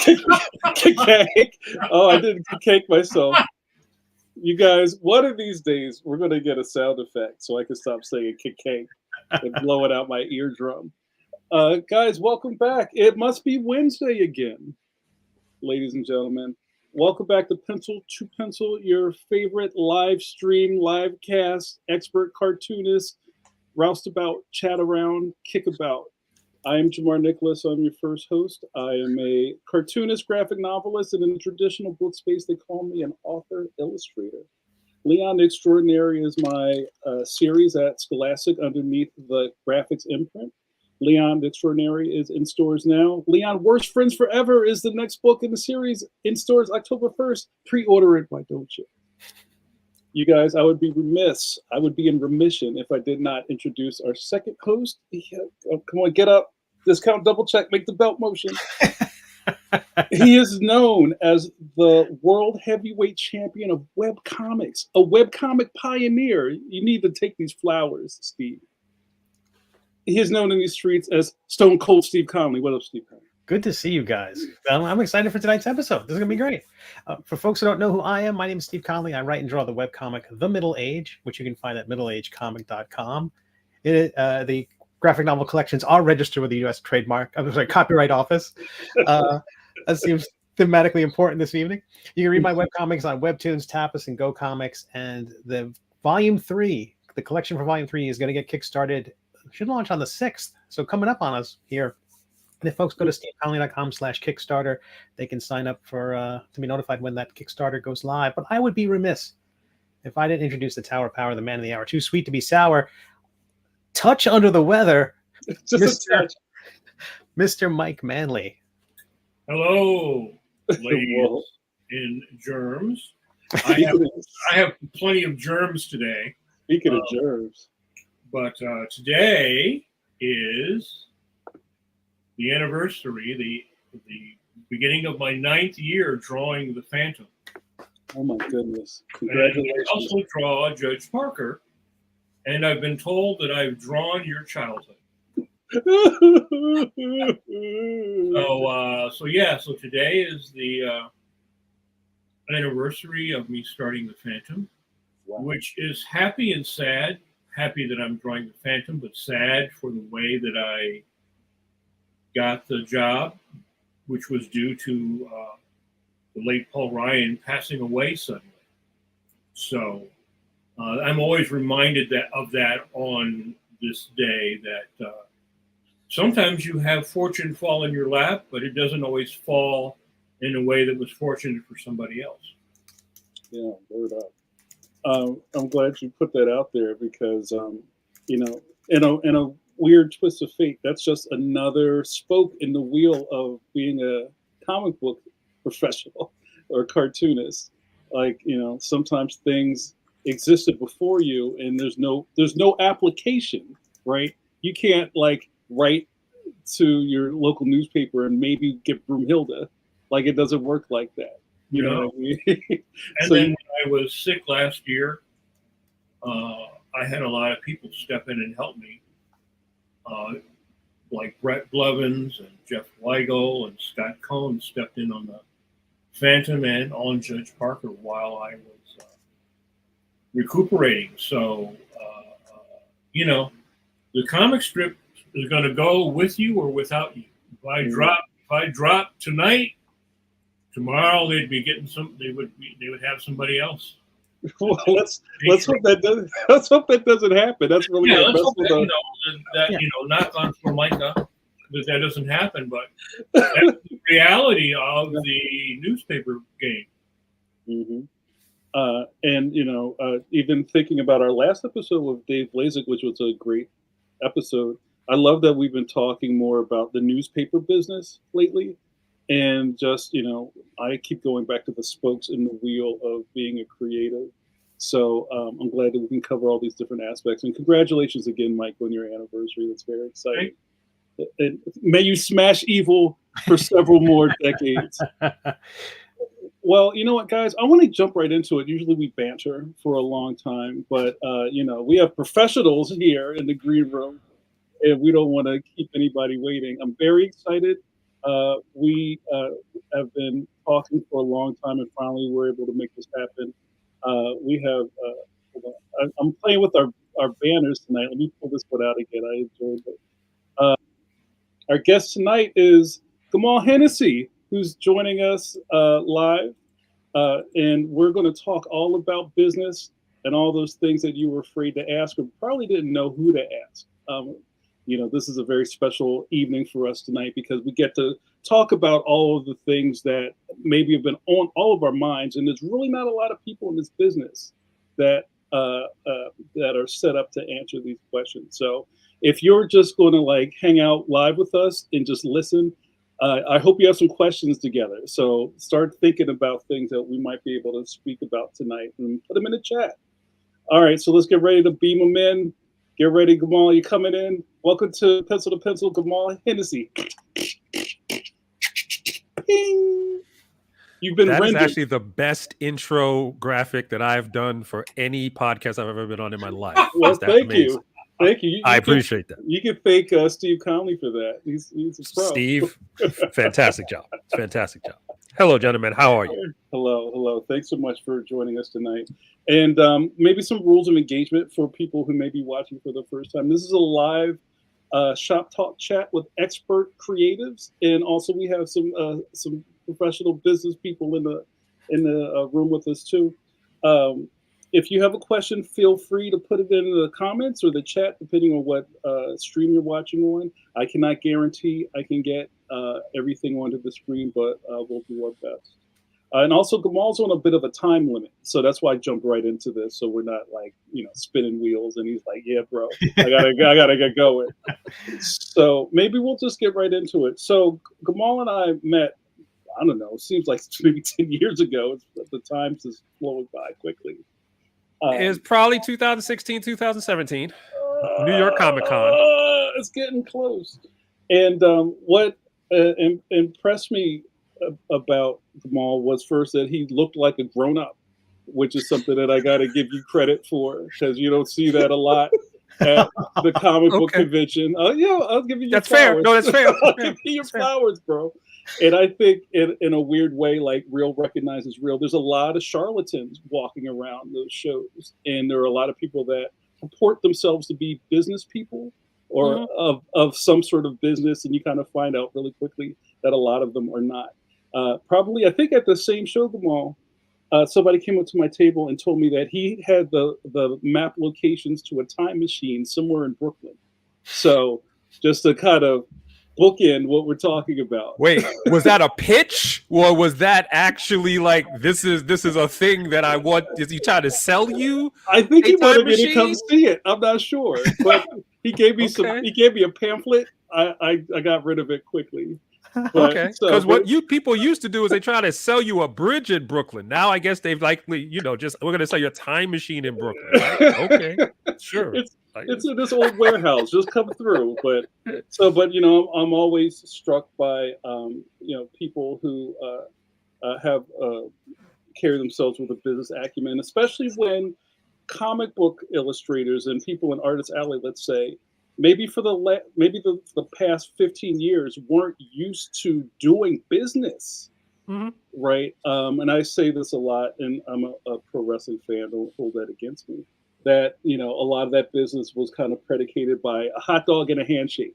Cake. Oh, I didn't cake myself. You guys, one of these days, we're going to get a sound effect so I can stop saying cake and blow it out my eardrum. Guys, welcome back. It must be Wednesday again, ladies and gentlemen. Welcome back to Pencil to Pencil, your favorite live stream, live cast, expert cartoonist, roustabout, chat around, kickabout. I am JAMAR NICHOLAS. I'm your first host. I am a cartoonist, graphic novelist, and in the traditional book space, they call me an author illustrator. Leon the Extraordinary is my series at Scholastic underneath the graphics imprint. Leon the Extraordinary is in stores now. Leon Worst Friends Forever is the next book in the series, in stores October 1st. Pre-order it, why don't you? You guys, I would be remiss, I would be in remission if I did not introduce our second host. Come on, get up, discount, double check, make the belt motion. He is known as the world heavyweight champion of webcomics, a webcomic pioneer. You need to take these flowers, Steve. He is known in these streets as Stone Cold Steve Conley. What up, Steve Conley? Good to see you guys. I'm excited for tonight's episode. This is going to be great. For folks who don't know who I am, my name is Steve Conley. I write and draw the webcomic The Middle Age, which you can find at middleagecomic.com. The graphic novel collections are registered with the U.S. Copyright Office. That seems thematically important this evening. You can read my webcomics on Webtoons, Tapas, and Go Comics. And the Volume 3, the collection for Volume 3 is going to get kickstarted. Should launch on the 6th. So coming up on us here. And if folks go to steveconley.com/Kickstarter, they can sign up for to be notified when that Kickstarter goes live. But I would be remiss if I didn't introduce the Tower of Power, the man of the hour. Too sweet to be sour. Touch under the weather, Mr. Mike Manley. Hello, ladies in germs. I have plenty of germs today. Speaking of germs. But today is the anniversary, the beginning of my 9th year drawing the Phantom. Oh my goodness! Congratulations! And I also draw Judge Parker, and I've been told that I've drawn your childhood. So today is the anniversary of me starting the Phantom, which is happy and sad. Happy that I'm drawing the Phantom, but sad for the way that I got the job, which was due to the late Paul Ryan passing away suddenly. So I'm always reminded of that on this day, that sometimes you have fortune fall in your lap, but it doesn't always fall in a way that was fortunate for somebody else. Yeah, word up. I'm glad you put that out there because, in a weird twist of fate, that's just another spoke in the wheel of being a comic book professional or cartoonist. Like, sometimes things existed before you and there's no application, right? You can't write to your local newspaper and maybe get Broomhilda. Like, it doesn't work like that. You know what I mean? And then when I was sick last year, I had a lot of people step in and help me, like Brett Blevins and Jeff Weigel and Scott Cohn stepped in on the Phantom and on Judge Parker while I was recuperating. So, the comic strip is going to go with you or without you. If I drop tonight, tomorrow they'd be getting they would have somebody else. Well, let's hope that doesn't happen. That's really let's hope that knock on Formica that doesn't happen. But that's the reality of the newspaper game. Mm-hmm. And even thinking about our last episode with Dave Blazek, which was a great episode. I love that we've been talking more about the newspaper business lately. And just, I keep going back to the spokes in the wheel of being a creative. So I'm glad that we can cover all these different aspects. And congratulations again, Mike, on your anniversary. That's very exciting. And may you smash evil for several more decades. Well, you know what, guys? I want to jump right into it. Usually we banter for a long time, but, we have professionals here in the green room, and we don't want to keep anybody waiting. I'm very excited We have been talking for a long time, and finally we're able to make this happen. We have. Hold on. I'm playing with our banners tonight. Let me pull this one out again. I enjoyed it. Our guest tonight is Gamal Hennessy, who's joining us live. And we're going to talk all about business and all those things that you were afraid to ask or probably didn't know who to ask. This is a very special evening for us tonight because we get to talk about all of the things that maybe have been on all of our minds. And there's really not a lot of people in this business that are set up to answer these questions. So if you're just going to hang out live with us and just listen, I hope you have some questions together. So start thinking about things that we might be able to speak about tonight and put them in the chat. All right, so let's get ready to beam them in. Get ready, Gamal, you coming in. Welcome to Pencil, Gamal Hennessy. Ping. You've been That is actually the best intro graphic that I've done for any podcast I've ever been on in my life. Well, thank you. Thank you. I appreciate that. You can thank Steve Conley for that. He's a pro. Steve, fantastic job. Fantastic job. Hello, gentlemen. How are you? Hello. Thanks so much for joining us tonight. And maybe some rules of engagement for people who may be watching for the first time. This is a live shop talk chat with expert creatives, and also we have some professional business people in the room with us too. If you have a question, feel free to put it in the comments or the chat, depending on what stream you're watching on. I cannot guarantee I can get everything onto the screen, but we'll do our best. And also, Gamal's on a bit of a time limit, so that's why I jumped right into this. So we're not spinning wheels, and he's like, "Yeah, bro, I gotta get going." So maybe we'll just get right into it. So Gamal and I met. I don't know. Seems like maybe 10 years ago. The time's just flowing by quickly. It's probably 2016, 2017, New York Comic Con. It's getting close. And what impressed me about Gamal was first that he looked like a grown-up, which is something that I got to give you credit for because you don't see that a lot at the comic book convention. I'll give you your That's flowers. fair. No, that's fair. I'll give you your flowers, bro. And I think in a weird way, like real recognizes real. There's a lot of charlatans walking around those shows. And there are a lot of people that purport themselves to be business people or of some sort of business. And you kind of find out really quickly that a lot of them are not. Probably, I think at the same show, Gamal, somebody came up to my table and told me that he had the map locations to a time machine somewhere in Brooklyn. So just to kind of bookend what we're talking about. Wait, was that a pitch, or was that actually like this is a thing that I want? Is he trying to sell you? I think he wanted me to come see it. I'm not sure, but he gave me He gave me a pamphlet. I got rid of it quickly. Because what you people used to do is they try to sell you a bridge in Brooklyn. Now I guess they've likely, just we're gonna sell you a time machine in Brooklyn. Right? Okay, sure. It's in this old warehouse. Just come through. But I'm always struck by people who have carry themselves with a business acumen, especially when comic book illustrators and people in Artist Alley, let's say, maybe the past 15 years weren't used to doing business, right? And I say this a lot, and I'm a pro wrestling fan. Don't hold that against me. That a lot of that business was kind of predicated by a hot dog and a handshake.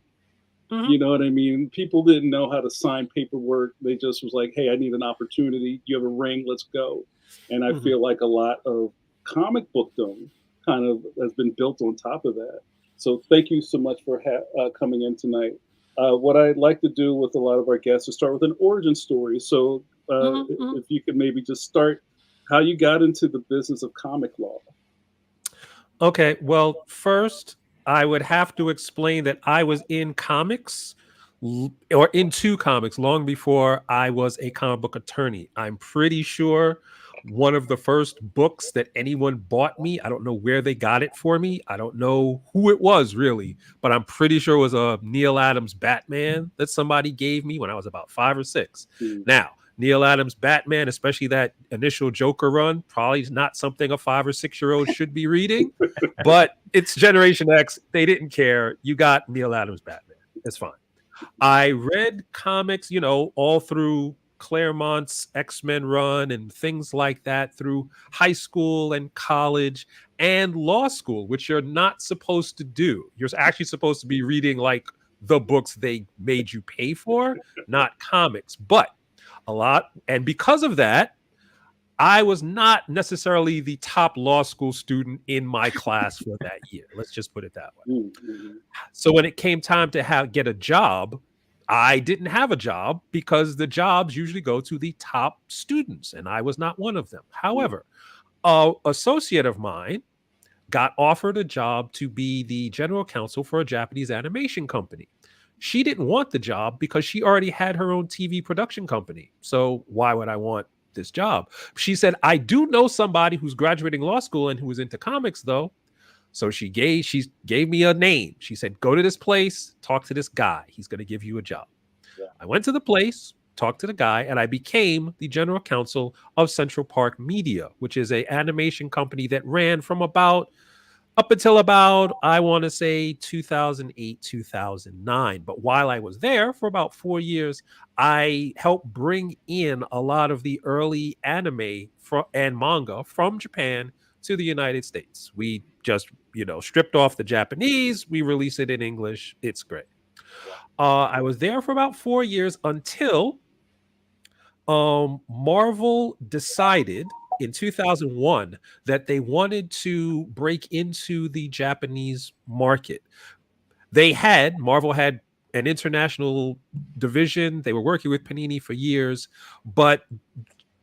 You know what I mean? People didn't know how to sign paperwork. They just was like, "Hey, I need an opportunity. You have a ring? Let's go." And I feel like a lot of comic bookdom kind of has been built on top of that. So thank you so much for coming in tonight. What I'd like to do with a lot of our guests is start with an origin story. So if you could maybe just start how you got into the business of comic law. Okay, well, first, I would have to explain that I was in comics or into comics long before I was a comic book attorney. I'm pretty sure one of the first books that anyone bought me, I don't know where they got it for me. I don't know who it was really, but I'm pretty sure it was a Neil Adams Batman that somebody gave me when I was about 5 or 6. Now, Neil Adams Batman, especially that initial Joker run, probably not something a 5 or 6-year-old should be reading, but it's Generation X. They didn't care. You got Neil Adams Batman. It's fine. I read comics, you know, all through Claremont's X-Men run and things like that through high school and college and law school, which you're not supposed to do. You're actually supposed to be reading like the books they made you pay for, not comics. But a lot, and because of that, I was not necessarily the top law school student in my class for that year. Let's just put it that way. Mm-hmm. So when it came time to get a job, I didn't have a job because the jobs usually go to the top students, and I was not one of them. However, an associate of mine got offered a job to be the general counsel for a Japanese animation company. She didn't want the job because she already had her own TV production company. So why would I want this job? She said, I do know somebody who's graduating law school and who is into comics, though. So she gave me a name. She said, go to this place, talk to this guy. He's going to give you a job. Yeah. I went to the place, talked to the guy, and I became the general counsel of Central Park Media, which is an animation company that ran from up until about, I want to say 2008, 2009. But while I was there for about 4 years, I helped bring in a lot of the early anime and manga from Japan to the United States. We just, stripped off the Japanese. We release it in English. It's great. I was there for about 4 years until Marvel decided in 2001 that they wanted to break into the Japanese market. Marvel had an international division. They were working with Panini for years, but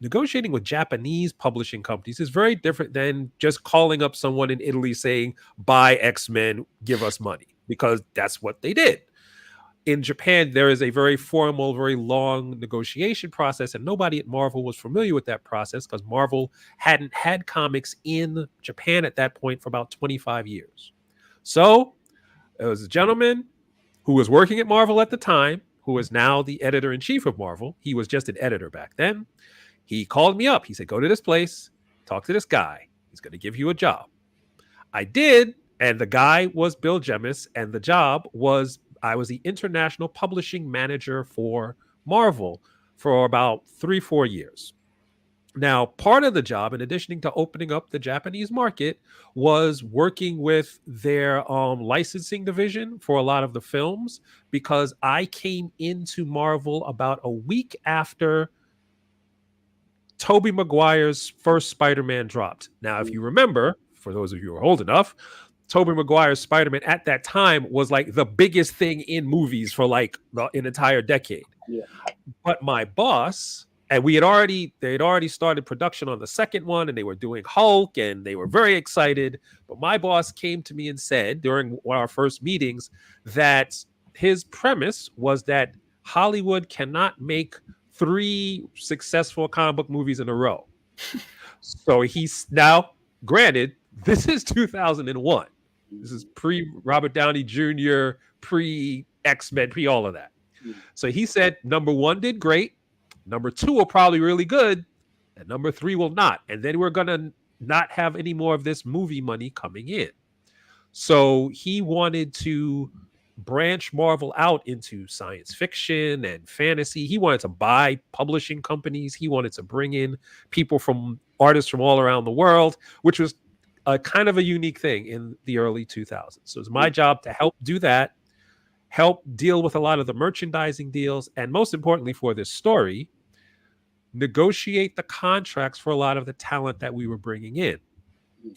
negotiating with Japanese publishing companies is very different than just calling up someone in Italy saying, buy X-Men, give us money, because that's what they did. In Japan, there is a very formal, very long negotiation process, and nobody at Marvel was familiar with that process because Marvel hadn't had comics in Japan at that point for about 25 years. So there was a gentleman who was working at Marvel at the time, who is now the editor-in-chief of Marvel. He was just an editor back then. He called me up. He said, go to this place, talk to this guy. He's going to give you a job. I did, and the guy was Bill Jemis, and the job was I was the international publishing manager for Marvel for about 3-4 years. Now, part of the job, in addition to opening up the Japanese market, was working with their licensing division for a lot of the films, because I came into Marvel about a week after Tobey Maguire's first Spider-Man dropped. Now, if you remember, for those of you who are old enough, Tobey Maguire's Spider-Man at that time was like the biggest thing in movies for like an entire decade. Yeah. But my boss, and they had already started production on the second one, and they were doing Hulk, and they were very excited. But my boss came to me and said during one of our first meetings that his premise was that Hollywood cannot make 3 successful comic book movies in a row. So he's now, granted, this is 2001. This is pre-Robert Downey Jr., pre-X-Men, pre-all of that. So he said, number 1 did great. Number 2 will probably really good. And number 3 will not. And then we're going to not have any more of this movie money coming in. So he wanted to branch Marvel out into science fiction and fantasy. He wanted to buy publishing companies. He wanted to bring in artists from all around the world, which was a kind of a unique thing in the early 2000s. So it's my job to help do that, help deal with a lot of the merchandising deals, and most importantly for this story, negotiate the contracts for a lot of the talent that we were bringing in.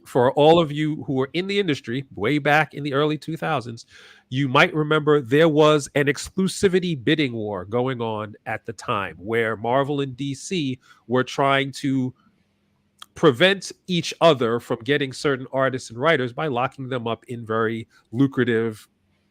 For all of you who were in the industry way back in the early 2000s, you might remember there was an exclusivity bidding war going on at the time where Marvel and DC were trying to prevent each other from getting certain artists and writers by locking them up in very lucrative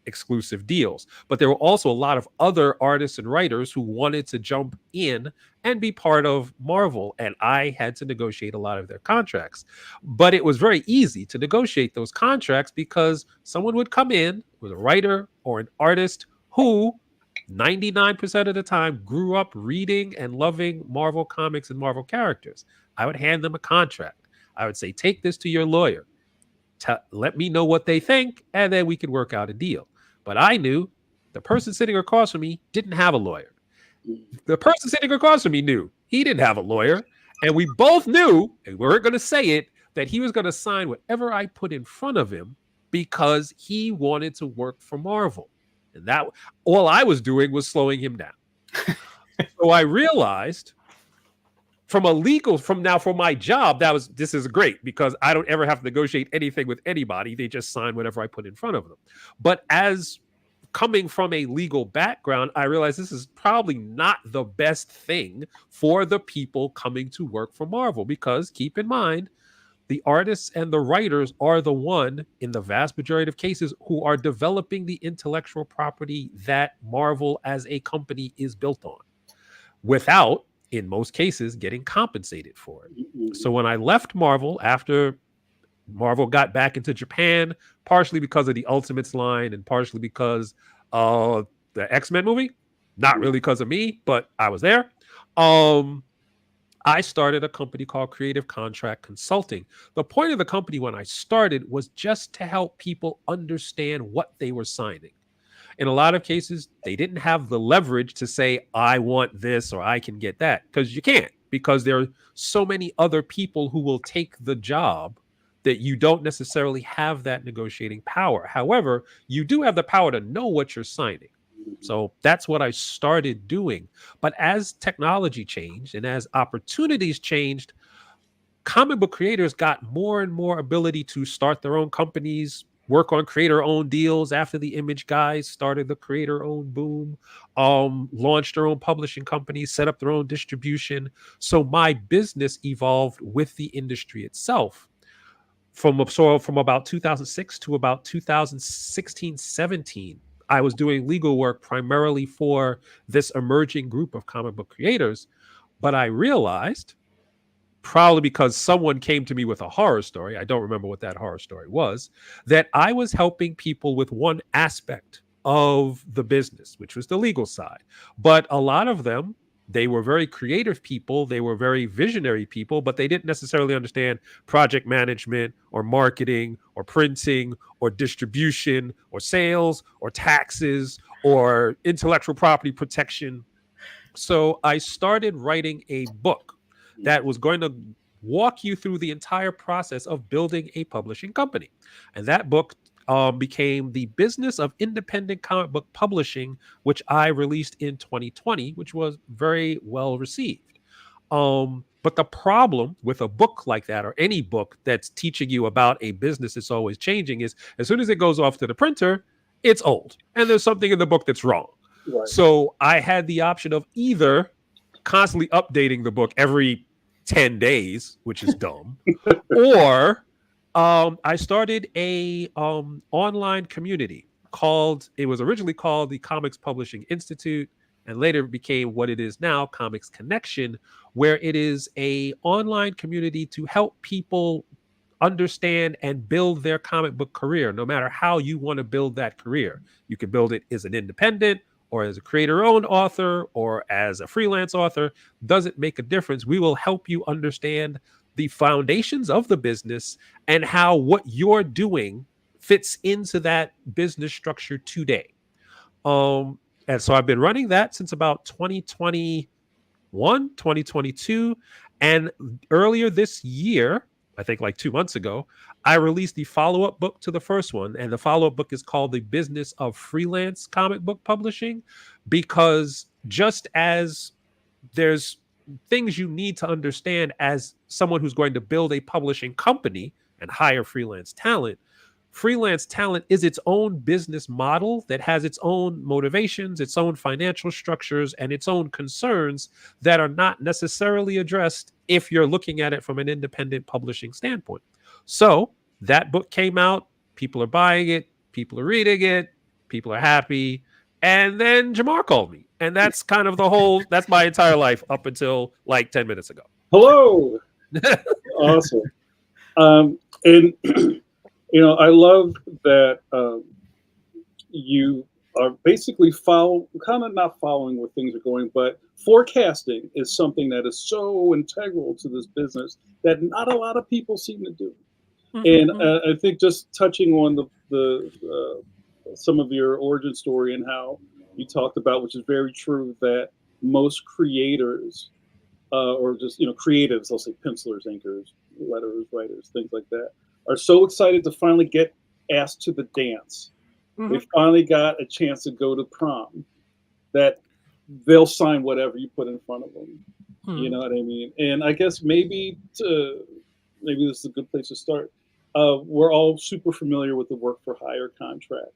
exclusive deals. But there were also a lot of other artists and writers who wanted to jump in and be part of Marvel, and I had to negotiate a lot of their contracts. But it was very easy to negotiate those contracts because someone would come in with a writer or an artist who 99% of the time grew up reading and loving Marvel comics and Marvel characters. I would hand them a contract. I would say, take this to your lawyer. Let me know what they think, and then we could work out a deal. But I knew The person sitting across from me didn't have a lawyer. The person sitting across from me knew he didn't have a lawyer. And we both knew, and we weren't going to say it, that he was going to sign whatever I put in front of him because he wanted to work for Marvel. And that all I was doing was slowing him down. So I realized for my job, this is great because I don't ever have to negotiate anything with anybody. They just sign whatever I put in front of them. But as coming from a legal background, I realized this is probably not the best thing for the people coming to work for Marvel, because keep in mind, the artists and the writers are the one, in the vast majority of cases, who are developing the intellectual property that Marvel as a company is built on, without, in most cases, getting compensated for it. So when I left Marvel, after Marvel got back into Japan, partially because of the Ultimates line and partially because of the X-Men movie, not really because of me, but I was there. I started a company called Creative Contract Consulting. The point of the company when I started was just to help people understand what they were signing. In a lot of cases, they didn't have the leverage to say, I want this or I can get that, because you can't, because there are so many other people who will take the job that you don't necessarily have that negotiating power. However, you do have the power to know what you're signing. So that's what I started doing. But as technology changed and as opportunities changed, comic book creators got more and more ability to start their own companies, work on creator-owned deals after the Image guys started the creator-owned boom, launched their own publishing companies, set up their own distribution. So my business evolved with the industry itself. From about 2006 to about 2016, 17, I was doing legal work primarily for this emerging group of comic book creators. But I realized, probably because someone came to me with a horror story, I don't remember what that horror story was, that I was helping people with one aspect of the business, which was the legal side. But a lot of them, they were very creative people, they were very visionary people, but they didn't necessarily understand project management or marketing or printing or distribution or sales or taxes or intellectual property protection. So I started writing a book that was going to walk you through the entire process of building a publishing company. And that book became The Business of Independent Comic Book Publishing, which I released in 2020, which was very well received. But the problem with a book like that, or any book that's teaching you about a business that's always changing, is as soon as it goes off to the printer, it's old. And there's something in the book that's wrong. Right. So I had the option of either constantly updating the book every 10 days, which is dumb, or I started a online community it was originally called the Comics Publishing Institute, and later became what it is now, Comics Connection, where it is a online community to help people understand and build their comic book career, no matter how you want to build that career. You can build it as an independent, or as a creator-owned author, or as a freelance author. Doesn't make a difference. We will help you understand the foundations of the business and how what you're doing fits into that business structure today. And so I've been running that since about 2021, 2022. And earlier this year, I think like 2 months ago, I released the follow-up book to the first one. And the follow-up book is called The Business of Freelance Comic Book Publishing, because just as there's things you need to understand as someone who's going to build a publishing company and hire freelance talent is its own business model that has its own motivations, its own financial structures, and its own concerns that are not necessarily addressed if you're looking at it from an independent publishing standpoint. So that book came out, people are buying it, people are reading it, people are happy, and then Jamar called me. And that's kind of that's my entire life up until like 10 minutes ago. Hello. Awesome. And I love that you are basically not following where things are going, but forecasting is something that is so integral to this business that not a lot of people seem to do. Mm-hmm. And I think just touching on the some of your origin story and how you talked about, which is very true, that most creators or just creatives, I'll say pencilers, inkers, letterers, writers, things like that, are so excited to finally get asked to the dance. Mhm. They finally got a chance to go to prom, that they'll sign whatever you put in front of them. You know what I mean? And I guess maybe this is a good place to start. We're all super familiar with the work for hire contract.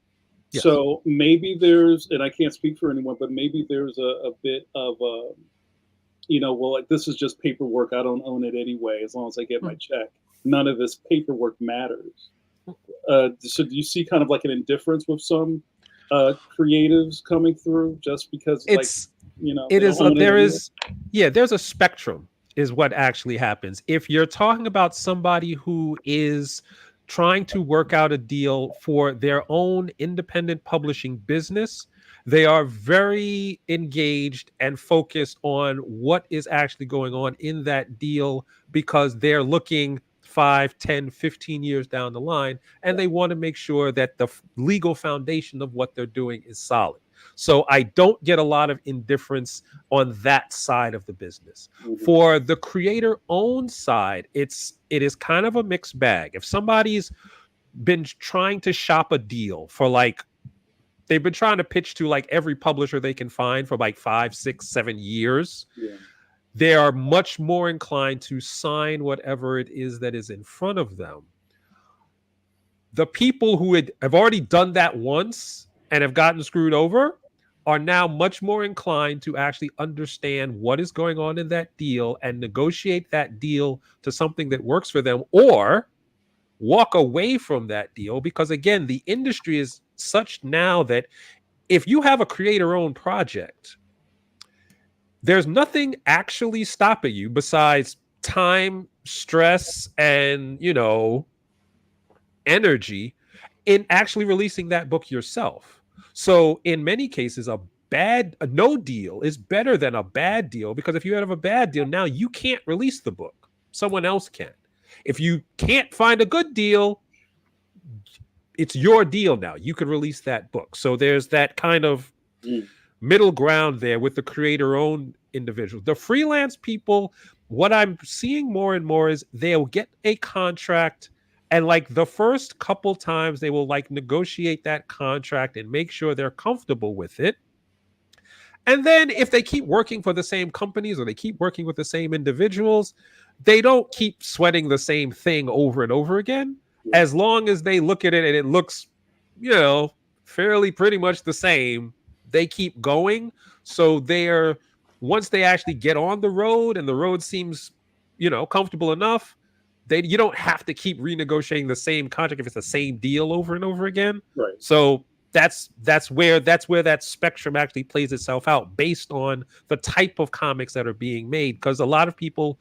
Yes. So maybe there's, and I can't speak for anyone, but maybe there's a bit of well, like, this is just paperwork. I don't own it anyway. As long as I get my check, none of this paperwork matters. So do you see kind of like an indifference with some creatives coming through just because It's they it is don't own it anyway? there's a spectrum is what actually happens. If you're talking about somebody who is trying to work out a deal for their own independent publishing business, they are very engaged and focused on what is actually going on in that deal, because they're looking 5, 10, 15 years down the line, and they want to make sure that the legal foundation of what they're doing is solid. So I don't get a lot of indifference on that side of the business. For the creator-owned side, it is kind of a mixed bag. If somebody's been trying to shop a deal for they've been trying to pitch to every publisher they can find for 5, 6, 7 years, they are much more inclined to sign whatever it is that is in front of them. The people who have already done that once and have gotten screwed over are now much more inclined to actually understand what is going on in that deal and negotiate that deal to something that works for them, or walk away from that deal. Because again, the industry is such now that if you have a creator-owned project, there's nothing actually stopping you besides time, stress, and energy in actually releasing that book yourself. So in many cases, a no deal is better than a bad deal, because if you have a bad deal, now you can't release the book. Someone else can. If you can't find a good deal, it's your deal now. You can release that book. So there's that kind of middle ground there with the creator-owned individuals. The freelance people, what I'm seeing more and more is they'll get a contract, and the first couple times they will negotiate that contract and make sure they're comfortable with it. And then if they keep working for the same companies or they keep working with the same individuals, they don't keep sweating the same thing over and over again. As long as they look at it and it looks, fairly pretty much the same, they keep going. So once they actually get on the road and the road seems, comfortable enough, you don't have to keep renegotiating the same contract if it's the same deal over and over again. Right. So that's where that spectrum actually plays itself out based on the type of comics that are being made. Because a lot of people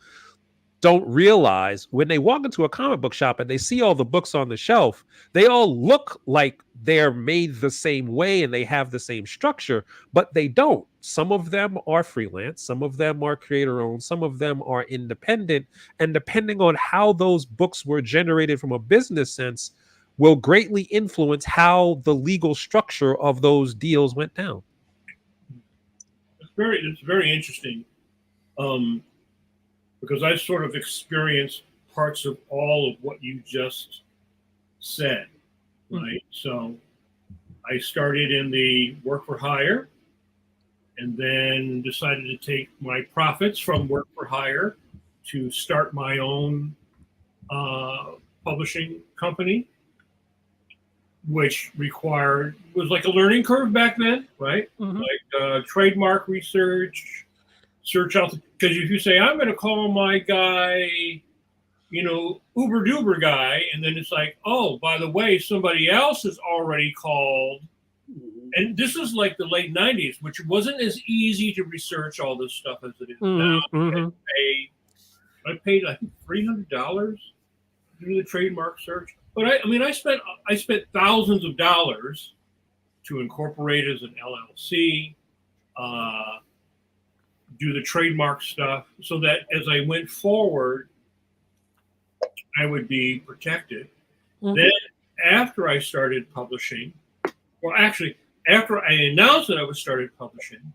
don't realize when they walk into a comic book shop and they see all the books on the shelf, they all look like they're made the same way and they have the same structure, but they don't. Some of them are freelance, some of them are creator-owned, some of them are independent, and depending on how those books were generated from a business sense will greatly influence how the legal structure of those deals went down. It's very interesting. Because I sort of experienced parts of all of what you just said, right? So I started in the work for hire, and then decided to take my profits from work for hire to start my own publishing company, which was like a learning curve back then, right? Like trademark research, search out, because if you say, I'm going to call my guy, Uber Duber guy, and then it's like, oh, by the way, somebody else has already called. And this is like the late 90s, which wasn't as easy to research all this stuff as it is now. I paid, I think, $300 to do the trademark search. But I spent thousands of dollars to incorporate as an LLC, do the trademark stuff, so that as I went forward, I would be protected. Then after I started publishing, Well, actually, after I announced that I was started publishing,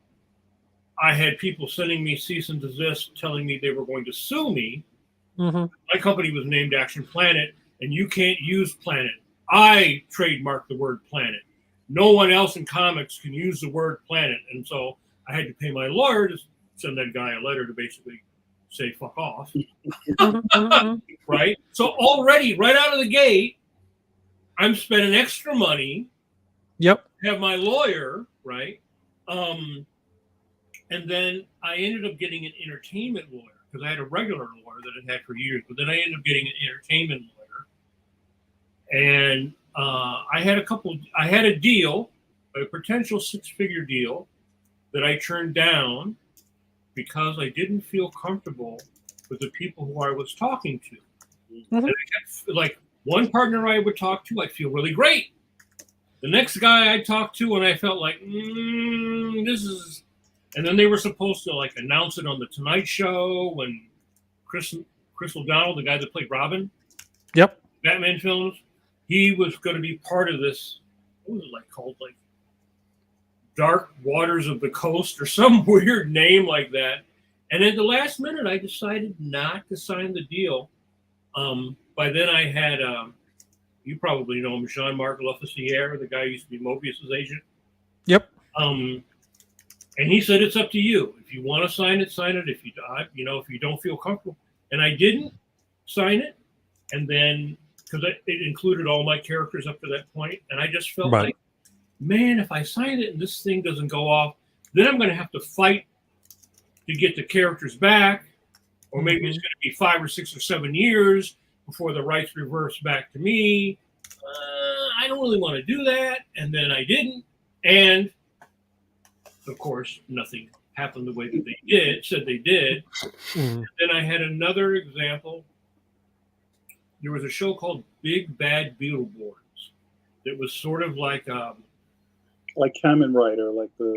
I had people sending me cease and desist, telling me they were going to sue me. Mm-hmm. My company was named Action Planet, and you can't use Planet. I trademarked the word Planet. No one else in comics can use the word Planet, and so I had to pay my lawyer to send that guy a letter to basically say fuck off. Right? So already, right out of the gate, I'm spending extra money. Yep. Have my lawyer, right? And then I ended up getting an entertainment lawyer because I had a regular lawyer that I'd had for years, but then I ended up getting an entertainment lawyer. And I had a deal, a potential 6-figure deal that I turned down because I didn't feel comfortable with the people who I was talking to. Mm-hmm. And I kept, like, one partner I would talk to, I'd feel really great. The next guy I talked to, and I felt like, this is... And then they were supposed to, like, announce it on The Tonight Show when Chris O'Donnell, the guy that played Robin, yep, Batman films, he was going to be part of this, what was it like called? Like Dark Waters of the Coast or some weird name like that. And at the last minute, I decided not to sign the deal. By then I had, you probably know him, Jean-Marc Lafayette, the guy who used to be Mobius's agent. Yep. And he said, it's up to you. If you want to sign it, sign it. If you don't feel comfortable. And I didn't sign it. And then, because it included all my characters up to that point, and I just felt like, man, if I sign it and this thing doesn't go off, then I'm going to have to fight to get the characters back, or maybe it's going to be 5 or 6 or 7 years before the rights reverse back to me. I don't really want to do that, and then I didn't, and of course, nothing happened the way that they said they did. Mm-hmm. Then I had another example. There was a show called Big Bad Beetleborgs. It was sort of like Kamen Rider, like the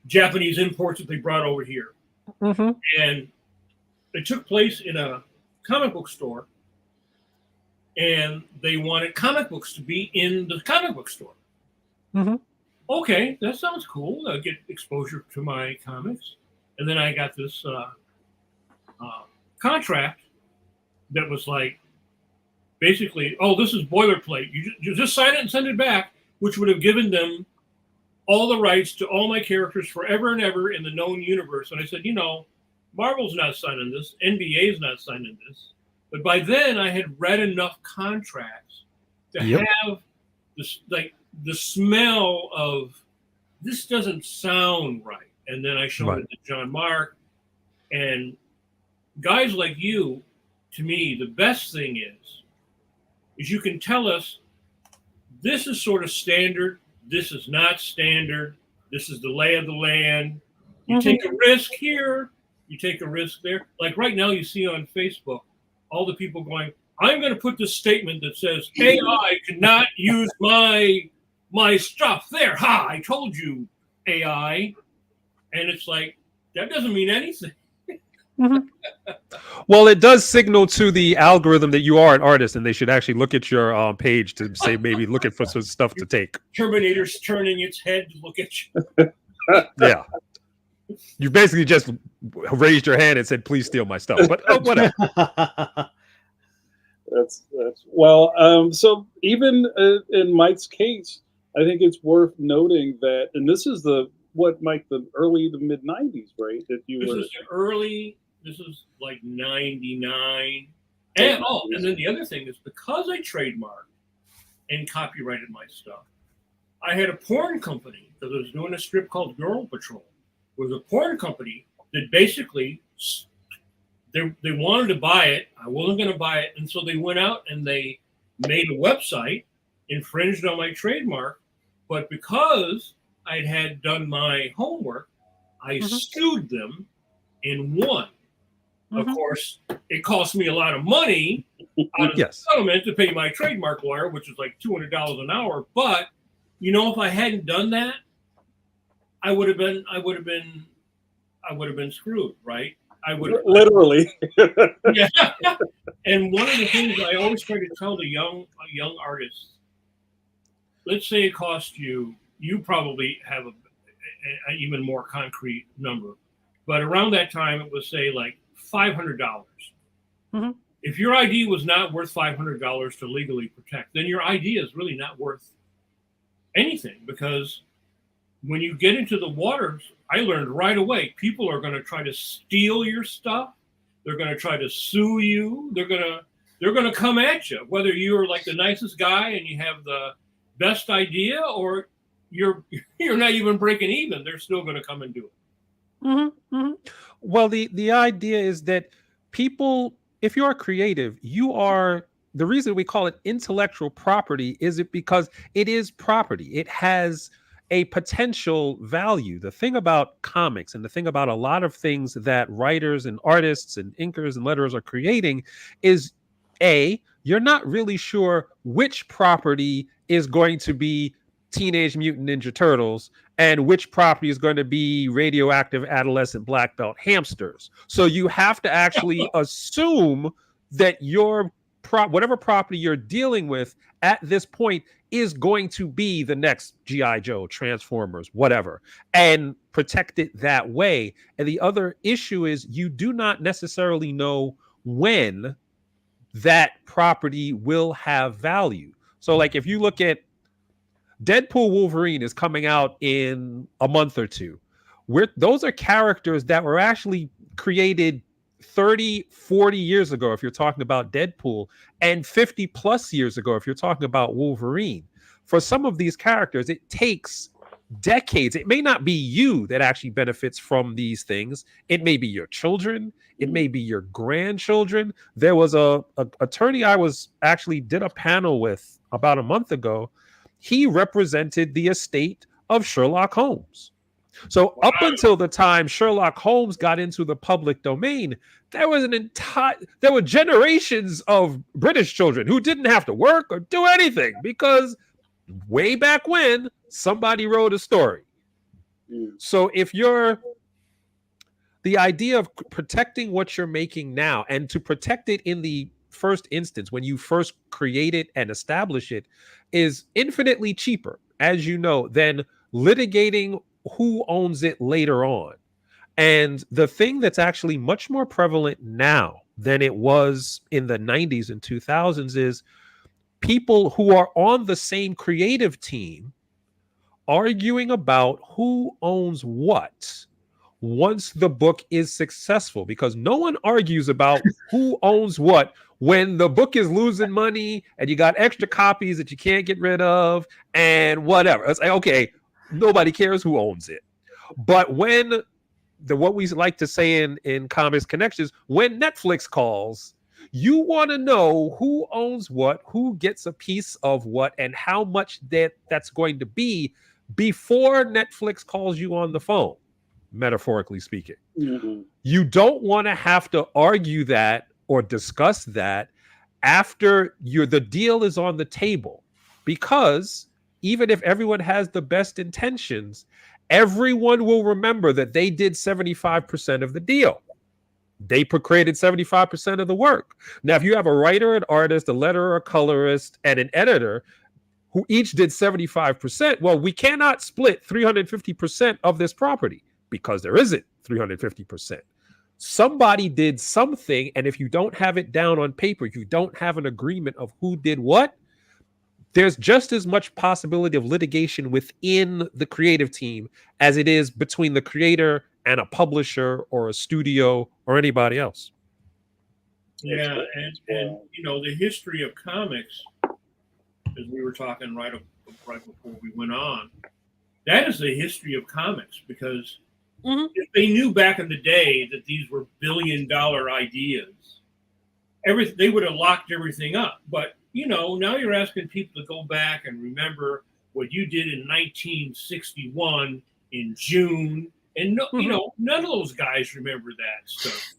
Japanese imports that they brought over here. Mm-hmm. And it took place in a comic book store, and they wanted comic books to be in the comic book store. Mm-hmm. Okay, that sounds cool. I'll get exposure to my comics. And then I got this contract that was like, basically, this is boilerplate. You just sign it and send it back, which would have given them all the rights to all my characters forever and ever in the known universe. And I said, Marvel's not signing this. NBA's not signing this. But by then, I had read enough contracts to have this, like, the smell of this doesn't sound right. And then I showed it to John Mark. And guys like you, to me, the best thing is you can tell us this is sort of standard, this is not standard, this is the lay of the land. You take a risk here, you take a risk there. Like right now you see on Facebook, all the people going, I'm going to put this statement that says AI cannot use my stuff there. Ha, I told you, AI. And it's like, that doesn't mean anything. Mm-hmm. Well, it does signal to the algorithm that you are an artist, and they should actually look at your page to say maybe looking for some stuff to take. Terminator's turning its head to look at you. Yeah. You basically just raised your hand and said, please steal my stuff. But whatever. That's well. So even in Mike's case, I think it's worth noting that, and this is Mike, the early to mid 90s, right? That This is like 99. And then the other thing is, because I trademarked and copyrighted my stuff, I had a porn company, because I was doing a strip called Girl Patrol. It was a porn company that basically they wanted to buy it. I wasn't going to buy it. And so they went out and they made a website, infringed on my trademark. But because I had done my homework, I sued them and won. Of course, it cost me a lot of money out of the settlement to pay my trademark lawyer, which was like $200 an hour. But if I hadn't done that, I would have been screwed, right? I would literally. Yeah. And one of the things I always try to tell the young artists let's say it cost you probably have an even more concrete number, but around that time it was say like $500. Mm-hmm. If your ID was not worth $500 to legally protect, then your ID is really not worth anything, because when you get into the waters, I learned right away, people are going to try to steal your stuff. They're going to try to sue you. They're going to come at you, whether you're like the nicest guy and you have the best idea, or you're not even breaking even. They're still going to come and do it. Mm-hmm. Mm-hmm. Well, the idea is that people, if you are creative, you are, the reason we call it intellectual property is it because it is property. It has a potential value. The thing about comics and the thing about a lot of things that writers and artists and inkers and letterers are creating is, you're not really sure which property is going to be Teenage Mutant Ninja Turtles and which property is going to be radioactive adolescent black belt hamsters. So you have to actually assume that your whatever property you're dealing with at this point is going to be the next G.I. Joe, Transformers, whatever, and protect it that way. And the other issue is you do not necessarily know when that property will have value. So like if you look at Deadpool Wolverine is coming out in a month or two. Those are characters that were actually created 30, 40 years ago, if you're talking about Deadpool, and 50 plus years ago, if you're talking about Wolverine. For some of these characters, it takes decades. It may not be you that actually benefits from these things. It may be your children. It may be your grandchildren. There was a attorney I was actually did a panel with about a month ago. He represented the estate of Sherlock Holmes. So up until the time Sherlock Holmes got into the public domain, there were generations of British children who didn't have to work or do anything because way back when somebody wrote a story. So if the idea of protecting what you're making now and to protect it in the first instance, when you first create it and establish it, is infinitely cheaper, as you know, than litigating who owns it later on. And the thing that's actually much more prevalent now than it was in the 90s and 2000s is people who are on the same creative team arguing about who owns what once the book is successful, because no one argues about who owns what when the book is losing money and you got extra copies that you can't get rid of and whatever. It's like, okay, nobody cares who owns it. But when what we like to say in Comics Connections, when Netflix calls, you want to know who owns what, who gets a piece of what, and how much that's going to be before Netflix calls you on the phone, metaphorically speaking. Mm-hmm. You don't want to have to argue that or discuss that after the deal is on the table, because even if everyone has the best intentions, everyone will remember that they did 75% of the deal. They created 75% of the work. Now, if you have a writer, an artist, a letterer, a colorist, and an editor who each did 75%, well, we cannot split 350% of this property because there isn't 350%. Somebody did something, and if you don't have it down on paper, if you don't have an agreement of who did what, there's just as much possibility of litigation within the creative team as it is between the creator and a publisher or a studio or anybody else. Yeah, and you know, the history of comics, as we were talking right before we went on, that is the history of comics, because if they knew back in the day that these were billion-dollar ideas, they would have locked everything up. But you know, now you're asking people to go back and remember what you did in 1961 in June. And no, you know, none of those guys remember that stuff.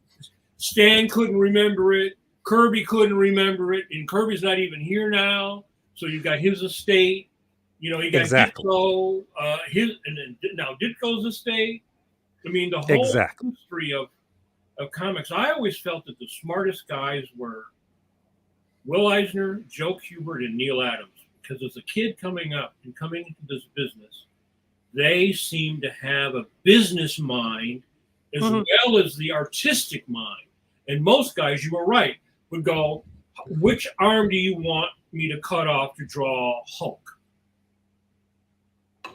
Stan couldn't remember it. Kirby couldn't remember it. And Kirby's not even here now. So you got his estate. You know, you got Ditko, and then now Ditko's estate. I mean, the whole history of comics. I always felt that the smartest guys were Will Eisner, Joe Kubert, and Neil Adams, because as a kid coming up and coming into this business, they seem to have a business mind as well as the artistic mind. And most guys, you were right, would go, which arm do you want me to cut off to draw Hulk?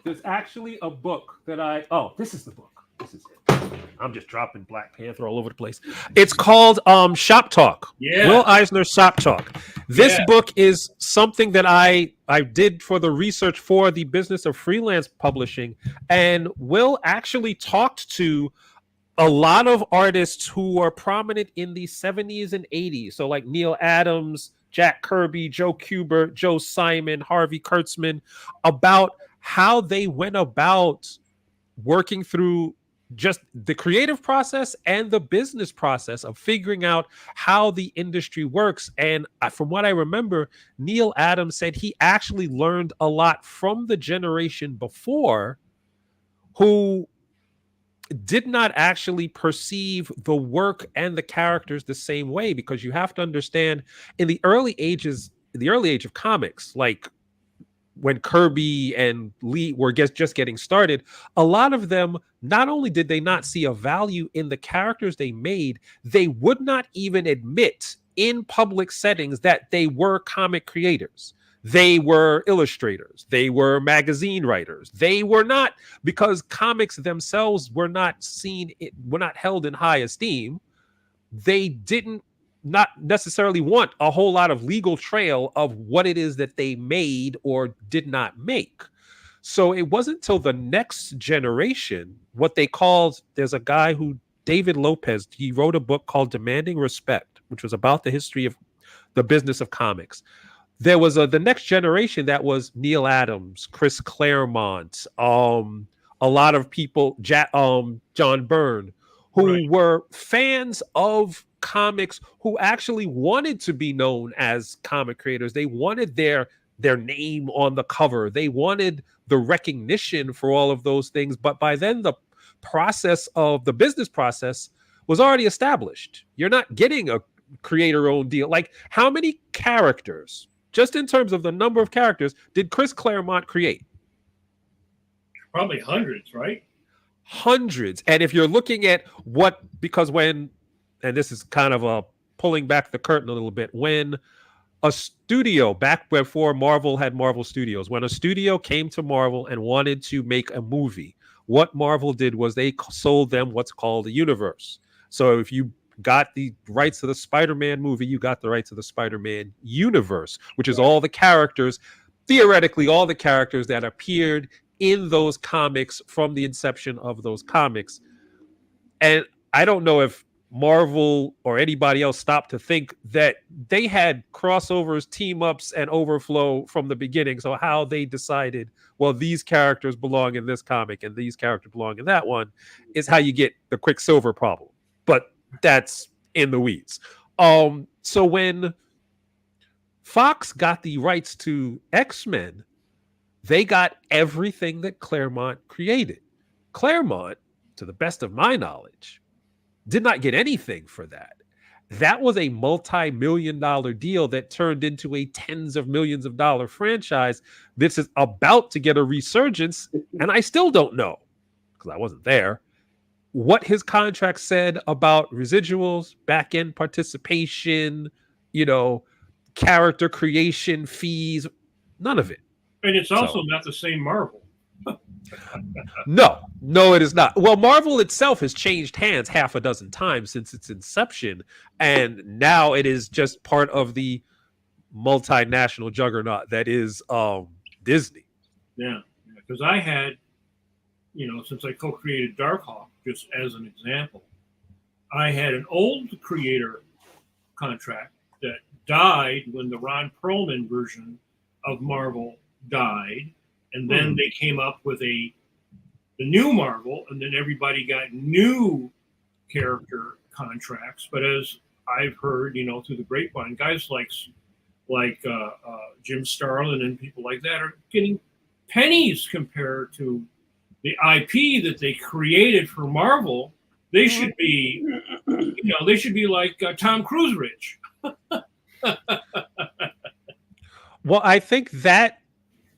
There's actually a book that this is the book. This is it. I'm just dropping Black Panther all over the place. It's called Shop Talk. Yeah. Will Eisner's Shop Talk. This book is something that I did for the research for the business of freelance publishing. And Will actually talked to a lot of artists who were prominent in the 70s and 80s. So like Neil Adams, Jack Kirby, Joe Kubert, Joe Simon, Harvey Kurtzman, about how they went about working through just the creative process and the business process of figuring out how the industry works. And from what I remember, Neil Adams said he actually learned a lot from the generation before who did not actually perceive the work and the characters the same way, because you have to understand in the early age of comics, like when Kirby and Lee were just getting started, a lot of them, not only did they not see a value in the characters they made, they would not even admit in public settings that they were comic creators. They were illustrators. They were magazine writers. They were not, because comics themselves were not held in high esteem. They didn't not necessarily want a whole lot of legal trail of what it is that they made or did not make. So it wasn't until the next generation, what they called, there's a guy David Lopez, he wrote a book called Demanding Respect, which was about the history of the business of comics. There was the next generation that was Neil Adams, Chris Claremont, a lot of people, John Byrne, who were fans of comics, who actually wanted to be known as comic creators. They wanted their name on the cover. They wanted the recognition for all of those things. But by then, the business process was already established. You're not getting a creator-owned deal. Like, how many characters, just in terms of the number of characters, did Chris Claremont create? Probably hundreds, right? Hundreds. And if you're looking at and this is kind of pulling back the curtain a little bit, when a studio, back before Marvel had Marvel Studios, when a studio came to Marvel and wanted to make a movie, what Marvel did was they sold them what's called a universe. So if you got the rights to the Spider-Man movie, you got the rights to the Spider-Man universe, which is all the characters, theoretically all the characters that appeared in those comics from the inception of those comics. And I don't know if Marvel or anybody else stopped to think that they had crossovers, team ups, and overflow from the beginning. So how they decided, well, these characters belong in this comic and these characters belong in that one, is how you get the Quicksilver problem. But that's in the weeds. So when Fox got the rights to X-Men, they got everything that Claremont created. Claremont, to the best of my knowledge, did not get anything for that. That was a multi-million-dollar deal that turned into a tens of millions of dollar franchise. This is about to get a resurgence, and I still don't know, because I wasn't there, what his contract said about residuals, back-end participation, character creation fees, none of it. And it's also not the same Marvel. No, it is not. Well, Marvel itself has changed hands half a dozen times since its inception, and now it is just part of the multinational juggernaut that is Disney. Yeah, because I had, since I co-created Darkhawk, just as an example, I had an old creator contract that died when the Ron Perlman version of Marvel died, and then they came up with the new Marvel, and then everybody got new character contracts. But as I've heard, through the grapevine, guys like Jim Starlin and people like that are getting pennies compared to the IP that they created for Marvel. They should be, they should be like Tom Cruise rich. Well, I think that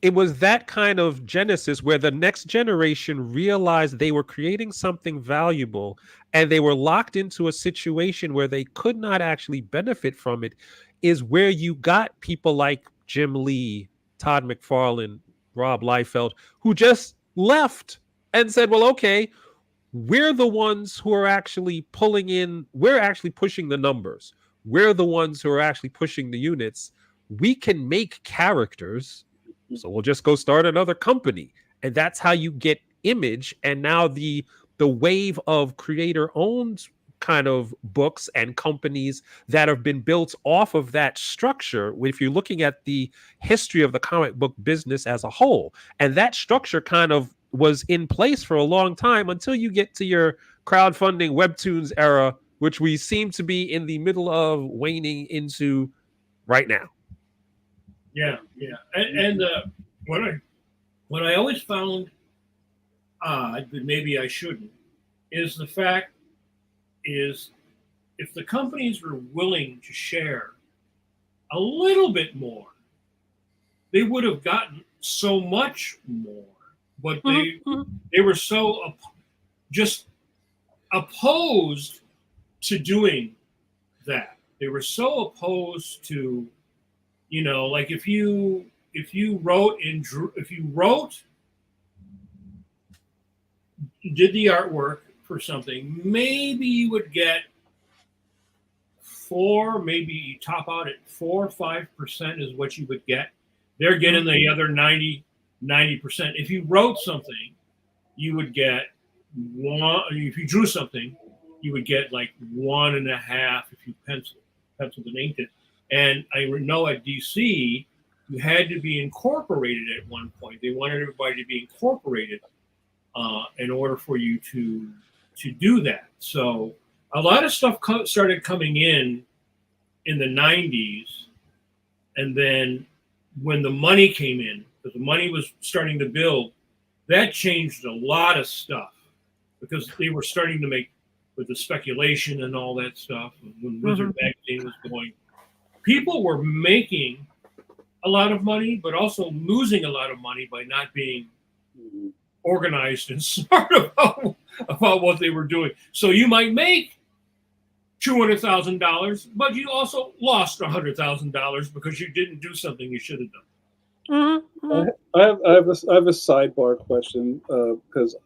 it was that kind of genesis where the next generation realized they were creating something valuable and they were locked into a situation where they could not actually benefit from it, is where you got people like Jim Lee, Todd McFarlane, Rob Liefeld, who just left and said, well, okay, we're the ones who are actually pulling in, we're actually pushing the numbers. We're the ones who are actually pushing the units. We can make characters, so we'll just go start another company. And that's how you get Image. And now the wave of creator owned kind of books and companies that have been built off of that structure. If you're looking at the history of the comic book business as a whole, and that structure kind of was in place for a long time until you get to your crowdfunding webtoons era, which we seem to be in the middle of waning into right now. Yeah. And what I always found odd, but maybe I shouldn't, is the fact is if the companies were willing to share a little bit more, they would have gotten so much more. But they were so just opposed to doing that. They were so opposed to, like if you wrote did the artwork for something, maybe you would get 4, maybe you top out at 4 or 5% is what you would get. They're getting the other 90%. If you wrote something, you would get 1. If you drew something, you would get like 1.5 if you penciled and inked it. And I know at DC, you had to be incorporated at one point. They wanted everybody to be incorporated in order for you to do that. So a lot of stuff started coming in the 90s, and then when the money came in, because the money was starting to build, that changed a lot of stuff because they were starting to make, with the speculation and all that stuff, when Wizard Magazine was going, people were making a lot of money, but also losing a lot of money by not being organized and smart about what they were doing. So you might make $200,000, but you also lost $100,000 because you didn't do something you should have done. I have a sidebar question because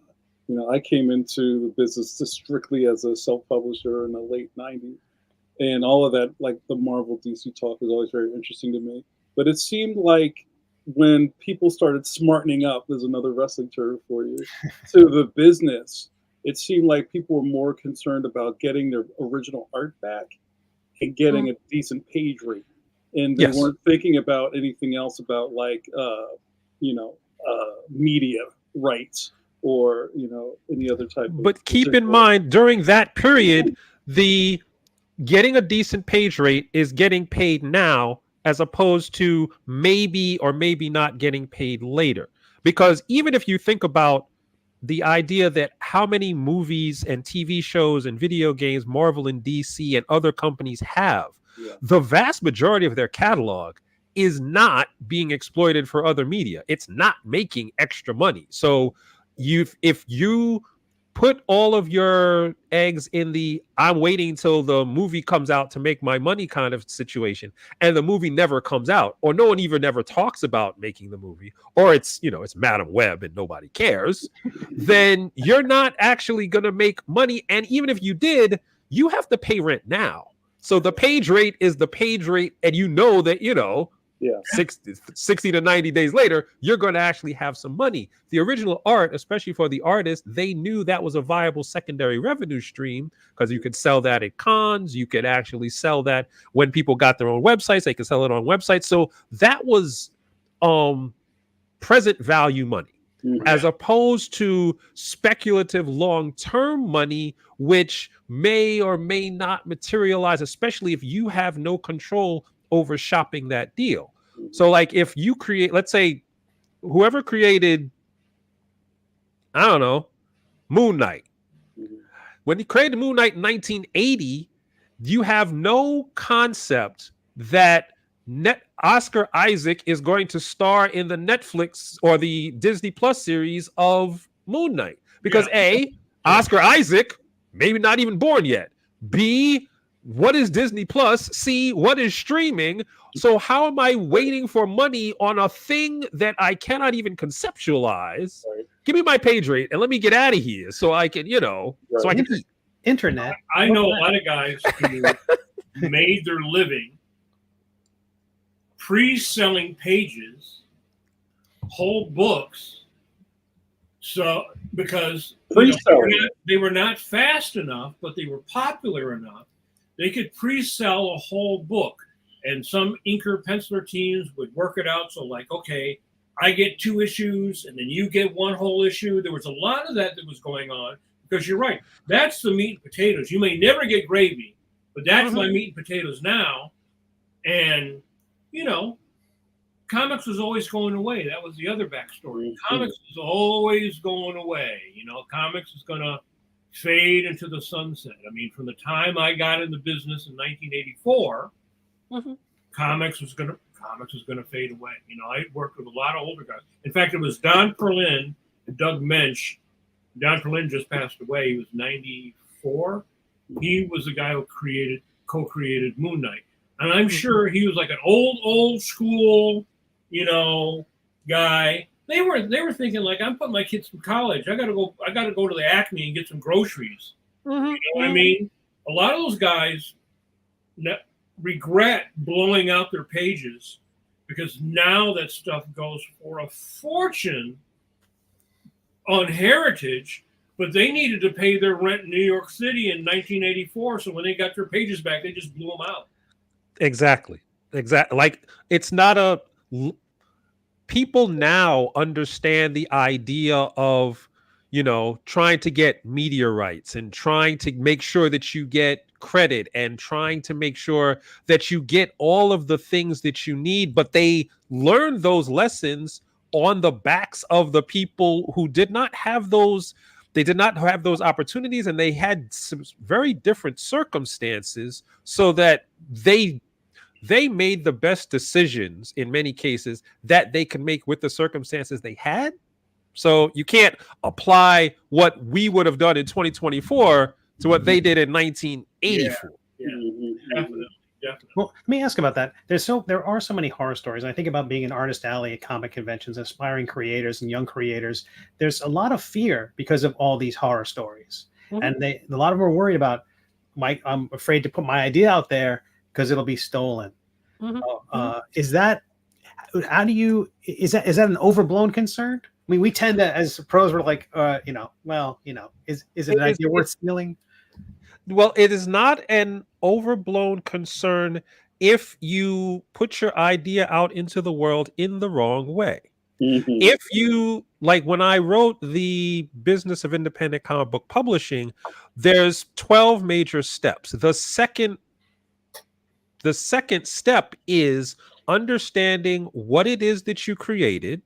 I came into the business just strictly as a self-publisher in the late '90s, and all of that, like the Marvel DC talk, is always very interesting to me. But it seemed like when people started smartening up, there's another wrestling term for you, to the business, it seemed like people were more concerned about getting their original art back and getting a decent page rate. And they weren't thinking about anything else about media rights or, any other type of. But keep in mind, during that period, the getting a decent page rate is getting paid now, as opposed to maybe or maybe not getting paid later. Because even if you think about the idea that how many movies and TV shows and video games Marvel and DC and other companies have, the vast majority of their catalog is not being exploited for other media. It's not making extra money. So if you put all of your eggs in the I'm waiting till the movie comes out to make my money kind of situation, and the movie never comes out, or no one even ever talks about making the movie, or it's Madam Web and nobody cares, then you're not actually going to make money. And even if you did, you have to pay rent now. So the page rate is the page rate, and that 60 to 90 days later, you're going to actually have some money. The original art, especially for the artist, they knew that was a viable secondary revenue stream because you could sell that at cons. You could actually sell that when people got their own websites. They could sell it on websites. So that was present value money, as opposed to speculative long-term money, which may or may not materialize, especially if you have no control over shopping that deal. So like if you create, let's say whoever created, I don't know, Moon Knight, when he created Moon Knight in 1980, you have no concept that Oscar Isaac is going to star in the Netflix or the Disney Plus series of Moon Knight. Because A, Oscar Isaac, maybe not even born yet. B, what is Disney Plus? C, what is streaming? So how am I waiting for money on a thing that I cannot even conceptualize? Right. Give me my page rate and let me get out of here so I can, so I can eat. Internet. I know a lot of guys who made their living pre-selling pages, whole books. So because they were not fast enough, but they were popular enough, they could pre-sell a whole book. And some inker penciler teams would work it out. So like, okay, I get 2 issues and then you get 1 whole issue. There was a lot of that was going on because you're right. That's the meat and potatoes. You may never get gravy, but that's my meat and potatoes now. And, comics was always going away. That was the other backstory. Comics was always going away. Comics is going to fade into the sunset. I mean, from the time I got in the business in 1984, comics was going to fade away. I worked with a lot of older guys. In fact, it was Don Perlin and Doug Mensch. Don Perlin just passed away. He was 94. He was the guy who co-created Moon Knight. And I'm sure he was like an old school, guy. They were thinking like, I'm putting my kids through college. I gotta go to the Acme and get some groceries. You know what I mean? A lot of those guys regret blowing out their pages because now that stuff goes for a fortune on Heritage, but they needed to pay their rent in New York City in 1984. So when they got their pages back, they just blew them out. Exactly. Like it's not people now understand the idea of, trying to get media rights and trying to make sure that you get credit and trying to make sure that you get all of the things that you need. But they learn those lessons on the backs of the people who did not have those. They did not have those opportunities, and they had some very different circumstances so that they made the best decisions in many cases that they could make with the circumstances they had. So you can't apply what we would have done in 2024 to what they did in 1984. Yeah. Definitely. Well, let me ask about that. There are so many horror stories. And I think about being an artist alley at comic conventions, aspiring creators and young creators. There's a lot of fear because of all these horror stories. And a lot of them are worried about, I'm afraid to put my idea out there because it'll be stolen. Is that an overblown concern? I mean, we tend to, as pros, we're like, is it an idea worth stealing? Well, it is not an overblown concern if you put your idea out into the world in the wrong way. If you, like when I wrote the Business of Independent Comic Book Publishing, there's 12 major steps. The second step is understanding what it is that you created,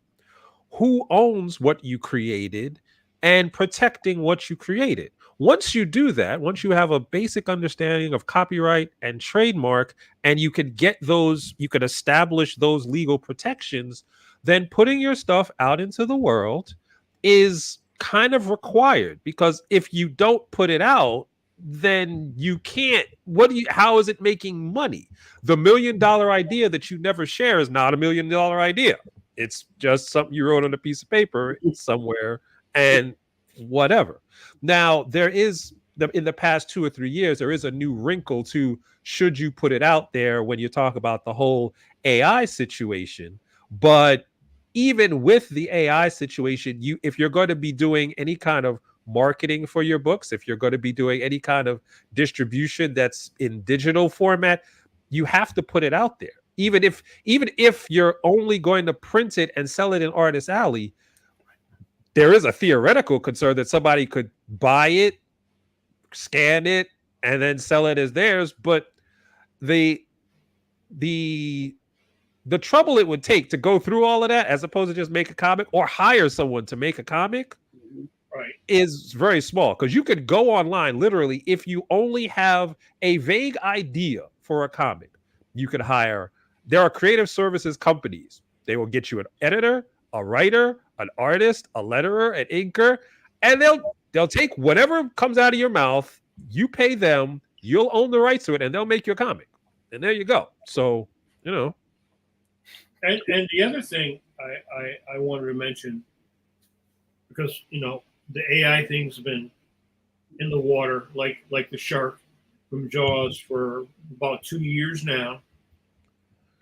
who owns what you created, and protecting what you created. Once you do that, once you have a basic understanding of copyright and trademark, and you can establish those legal protections, then putting your stuff out into the world is kind of required, because if you don't put it out, then you can't. How is it making money? The $1 million idea that you never share is not a $1 million idea. It's just something you wrote on a piece of paper somewhere and whatever. Now, in the past 2 or 3 years, there is a new wrinkle to should you put it out there when you talk about the whole AI situation. But even with the AI situation, if you're going to be doing any kind of marketing for your books, if you're going to be doing any kind of distribution that's in digital format, you have to put it out there. Even if you're only going to print it and sell it in Artist Alley, there is a theoretical concern that somebody could buy it, scan it, and then sell it as theirs. But the trouble it would take to go through all of that, as opposed to just make a comic or hire someone to make a comic, is very small. Because you could go online, literally, if you only have a vague idea for a comic, you could hire there are creative services companies. They will get you an editor, a writer, an artist, a letterer, an inker, and they'll take whatever comes out of your mouth. You pay them, you'll own the rights to it, and they'll make your comic. And there you go. So, you know. And the other thing I wanted to mention, because you know the AI thing's been in the water like the shark from Jaws for about 2 years now,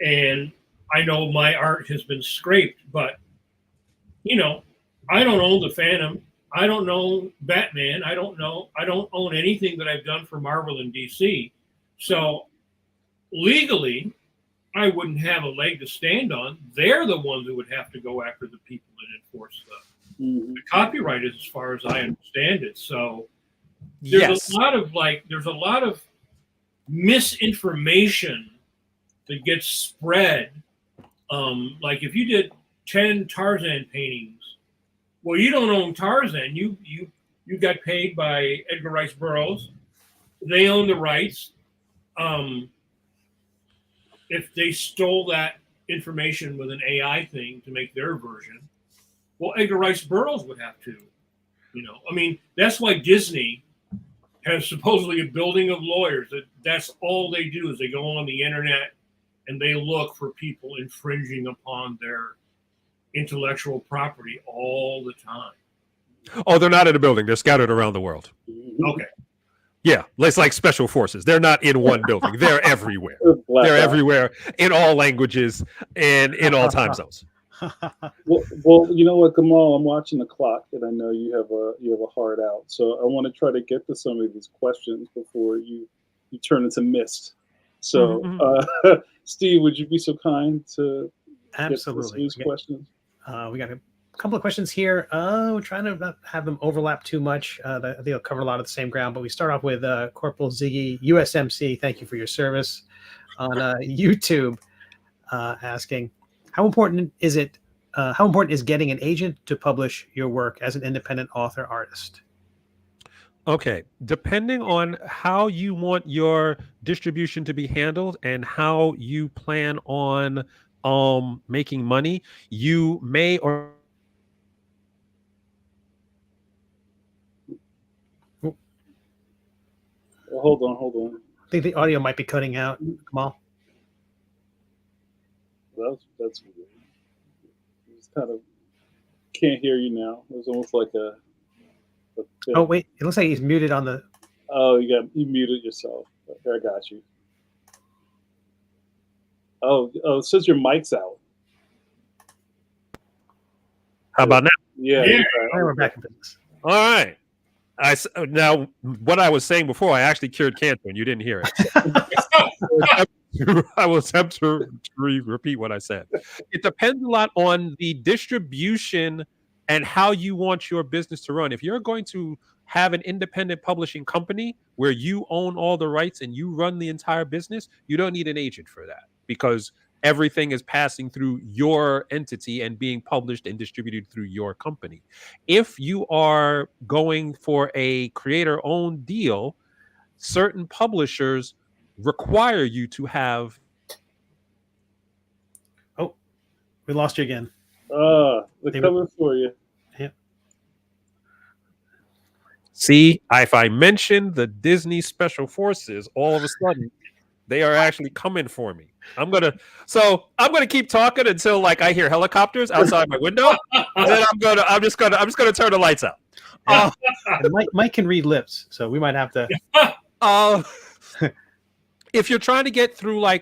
and I know my art has been scraped, but you know I don't own the Phantom. I don't know Batman. I don't own anything that I've done for Marvel and DC. So legally, I wouldn't have a leg to stand on. They're the ones who would have to go after the people and enforce the copyright, as far as I understand it. So there's a lot of misinformation that gets spread. Like if you did 10 Tarzan paintings, well, you don't own Tarzan. You got paid by Edgar Rice Burroughs. They own the rights. If they stole that information with an AI thing to make their version, well, Edgar Rice Burroughs would have to, you know. I mean, that's why Disney has supposedly a building of lawyers. That's all they do is they go on the internet and they look for people infringing upon their intellectual property all the time. Oh, they're not in a building. They're scattered around the world. Okay. Yeah, it's like special forces. They're not in one building. They're everywhere. They're everywhere in all languages and in all time zones. Well, you know what, Gamal, I'm watching the clock, and I know you have a heart out. So I want to try to get to some of these questions before you turn into mist. So, Steve, would you be so kind to absolutely get to these questions? We got a couple of questions here. We're trying to not have them overlap too much. I think they'll cover a lot of the same ground, but we start off with Corporal Ziggy, USMC. Thank you for your service on YouTube, asking, how important is it? How important is getting an agent to publish your work as an independent author artist? Okay, depending on how you want your distribution to be handled and how you plan on making money, you may or Hold on. I think the audio might be cutting out. Kamal. That's weird. Just kind of can't hear you now. It was almost like a oh wait, it looks like he's muted on the. Oh, you muted yourself. Okay, I got you. Oh, it says your mic's out. how about now? Yeah. All right, we're back in business. All right. Now, what I was saying before, I actually cured cancer, and you didn't hear it. I will attempt to repeat what I said. It depends a lot on the distribution and how you want your business to run. If you're going to have an independent publishing company where you own all the rights and you run the entire business, you don't need an agent for that, because everything is passing through your entity and being published and distributed through your company. If you are going for a creator-owned deal, certain publishers require you to have. Oh, we lost you again. They're coming for you. Yeah. See, if I mention the Disney Special Forces, all of a sudden they are actually coming for me. I'm gonna keep talking until like I hear helicopters outside my window, and then I'm just gonna turn the lights out. Mike can read lips, so we might have to. If you're trying to get through like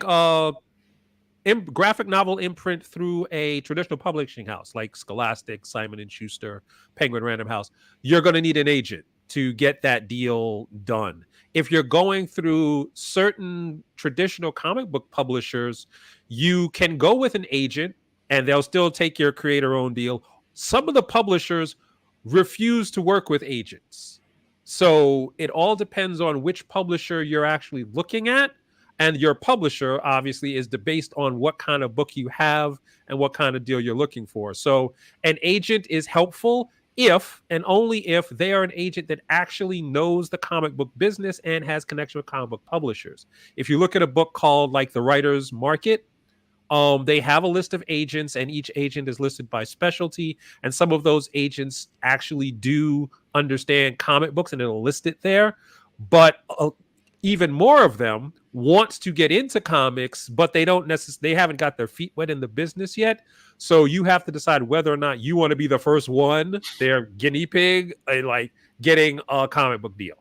graphic novel imprint through a traditional publishing house like Scholastic, Simon & Schuster, Penguin Random House, you're going to need an agent to get that deal done. If you're going through certain traditional comic book publishers, you can go with an agent and they'll still take your creator-owned deal. Some of the publishers refuse to work with agents. So it all depends on which publisher you're actually looking at. And your publisher obviously is based on what kind of book you have and what kind of deal you're looking for. So an agent is helpful if and only if they are an agent that actually knows the comic book business and has connection with comic book publishers. If you look at a book called like The Writer's Market, They have a list of agents, and each agent is listed by specialty. And some of those agents actually do understand comic books, and it'll list it there. But even more of them wants to get into comics, but they haven't got their feet wet in the business yet. So you have to decide whether or not you want to be the first one, their guinea pig, like getting a comic book deal.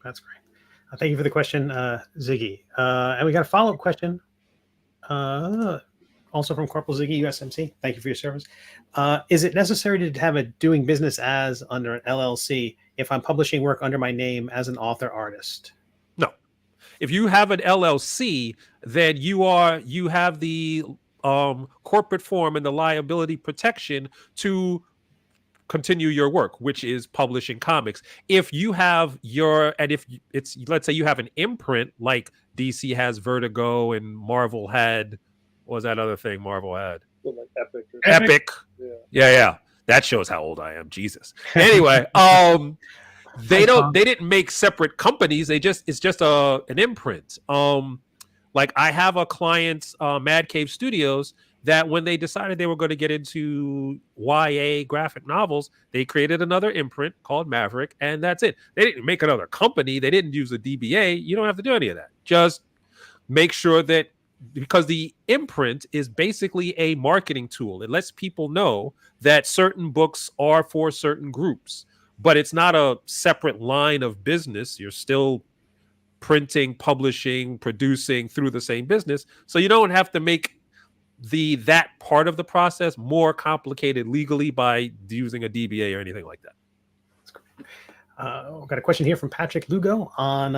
That's great. Thank you for the question, Ziggy. And we got a follow-up question. Also from Corporal Ziggy, USMC. Thank you for your service. Is it necessary to have a doing business as under an LLC if I'm publishing work under my name as an author artist? No. If you have an LLC, then you have the corporate form and the liability protection to continue your work, which is publishing comics. If you have let's say you have an imprint like DC has Vertigo and Marvel had, what was that other thing Marvel had? Like Epic. Yeah. That shows how old I am. Jesus. Anyway, they didn't make separate companies. It's just an imprint. Like I have a client, Mad Cave Studios, that when they decided they were going to get into YA graphic novels, they created another imprint called Maverick, and that's it. They didn't make another company. They didn't use a DBA. You don't have to do any of that. Just make sure that, because the imprint is basically a marketing tool. It lets people know that certain books are for certain groups, but it's not a separate line of business. You're still printing, publishing, producing through the same business. So you don't have to make that part of the process more complicated legally by using a DBA or anything like that. That's great. We've got a question here from Patrick Lugo on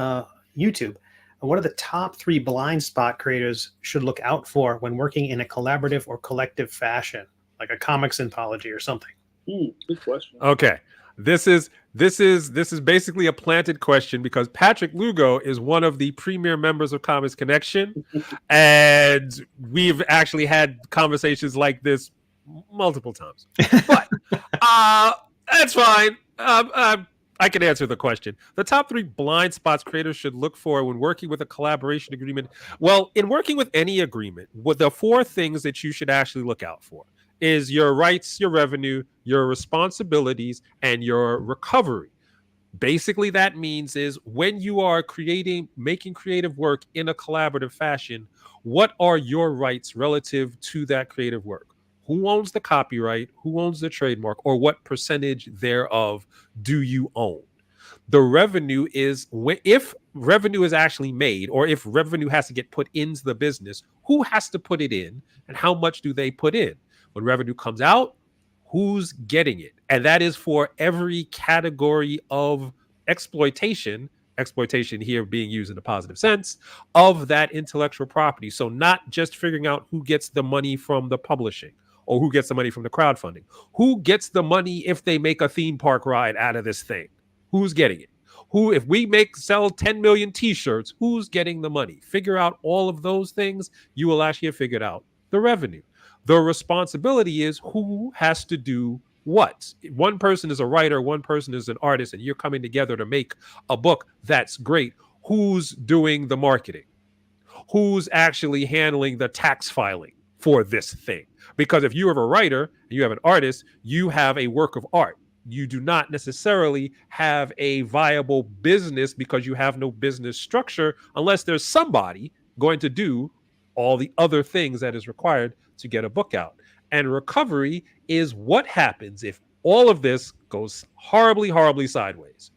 YouTube. What are the top 3 blind spot creators should look out for when working in a collaborative or collective fashion, like a comics anthology or something? Good question. Okay. This is basically a planted question because Patrick Lugo is one of the premier members of Comics Connection, and we've actually had conversations like this multiple times. But that's fine. I can answer the question. The top 3 blind spots creators should look for when working with a collaboration agreement. Well, in working with any agreement, the 4 things that you should actually look out for is your rights, your revenue, your responsibilities, and your recovery. Basically, that means is when you are making creative work in a collaborative fashion, what are your rights relative to that creative work? Who owns the copyright? Who owns the trademark? Or what percentage thereof do you own? The revenue is if revenue is actually made, or if revenue has to get put into the business, who has to put it in and how much do they put in? When revenue comes out, who's getting it? And that is for every category of exploitation here being used in a positive sense, of that intellectual property. So not just figuring out who gets the money from the publishing or who gets the money from the crowdfunding. Who gets the money if they make a theme park ride out of this thing? Who's getting it? If we sell 10 million t-shirts, who's getting the money? Figure out all of those things. You will actually have figured out the revenue. The responsibility is who has to do what. One person is a writer, one person is an artist, and you're coming together to make a book. That's great. Who's doing the marketing? Who's actually handling the tax filing for this thing? Because if you have a writer and you have an artist, you have a work of art. You do not necessarily have a viable business because you have no business structure unless there's somebody going to do all the other things that is required to get a book out. And recovery is what happens if all of this goes horribly, horribly sideways.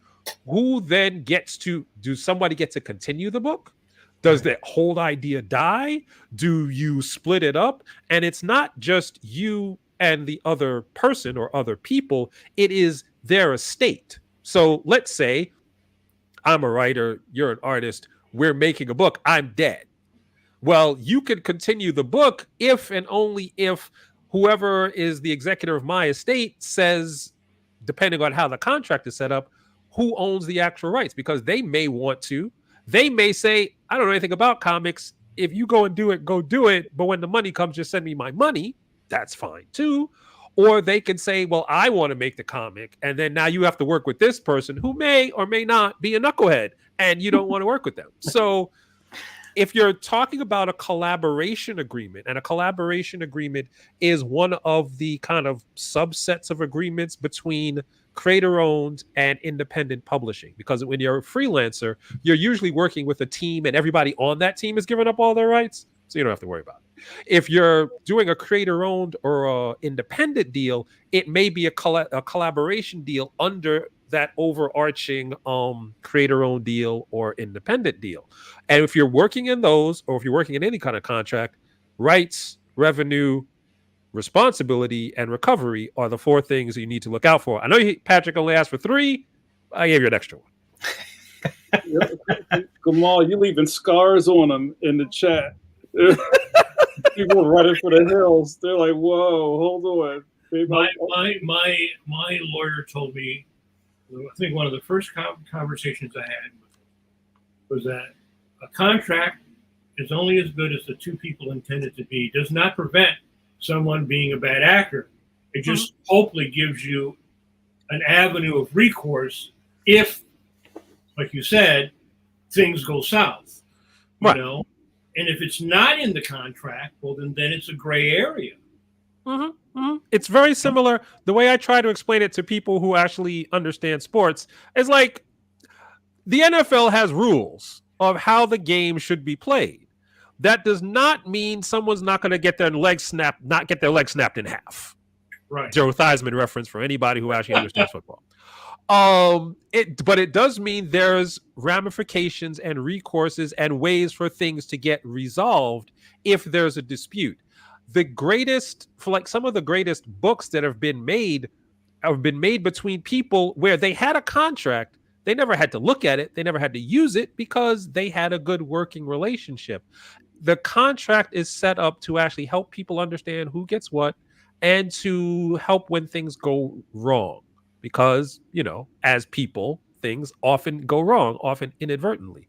Who then do somebody get to continue the book? Does the whole idea die? Do you split it up? And it's not just you and the other person or other people, it is their estate. So let's say I'm a writer, you're an artist, we're making a book, I'm dead. Well, you can continue the book if and only if whoever is the executor of my estate says, depending on how the contract is set up, who owns the actual rights, because they may want to. They may say, I don't know anything about comics. If you go and do it, go do it. But when the money comes, just send me my money. That's fine too. Or they can say, well, I want to make the comic. And then now you have to work with this person who may or may not be a knucklehead and you don't want to work with them. So if you're talking about a collaboration agreement, and a collaboration agreement is one of the kind of subsets of agreements between creator-owned and independent publishing, because when you're a freelancer, you're usually working with a team and everybody on that team is giving up all their rights, so you don't have to worry about it. If you're doing a creator-owned or a independent deal, it may be a collaboration deal under that overarching creator-owned deal or independent deal. And if you're working in those, or if you're working in any kind of contract, rights, revenue, responsibility, and recovery are the 4 things that you need to look out for. I know Patrick only asked for 3. I gave you an extra one. Gamal, you leaving scars on them in the chat. People running for the hills. They're like, "Whoa, hold on." My lawyer told me, I think one of the first conversations I had was that a contract is only as good as the 2 people intend it to be. Does not prevent someone being a bad actor. It just hopefully gives you an avenue of recourse if, like you said, things go south. You know? And if it's not in the contract, well, then it's a gray area. It's very similar. The way I try to explain it to people who actually understand sports is like the NFL has rules of how the game should be played. That does not mean someone's not going to get their leg snapped in half. Right. Joe Theismann reference for anybody who actually understands football. But it does mean there's ramifications and recourses and ways for things to get resolved if there's a dispute. Some of the greatest books that have been made between people where they had a contract. They never had to look at it. They never had to use it because they had a good working relationship. The contract is set up to actually help people understand who gets what and to help when things go wrong. Because, as people, things often go wrong, often inadvertently.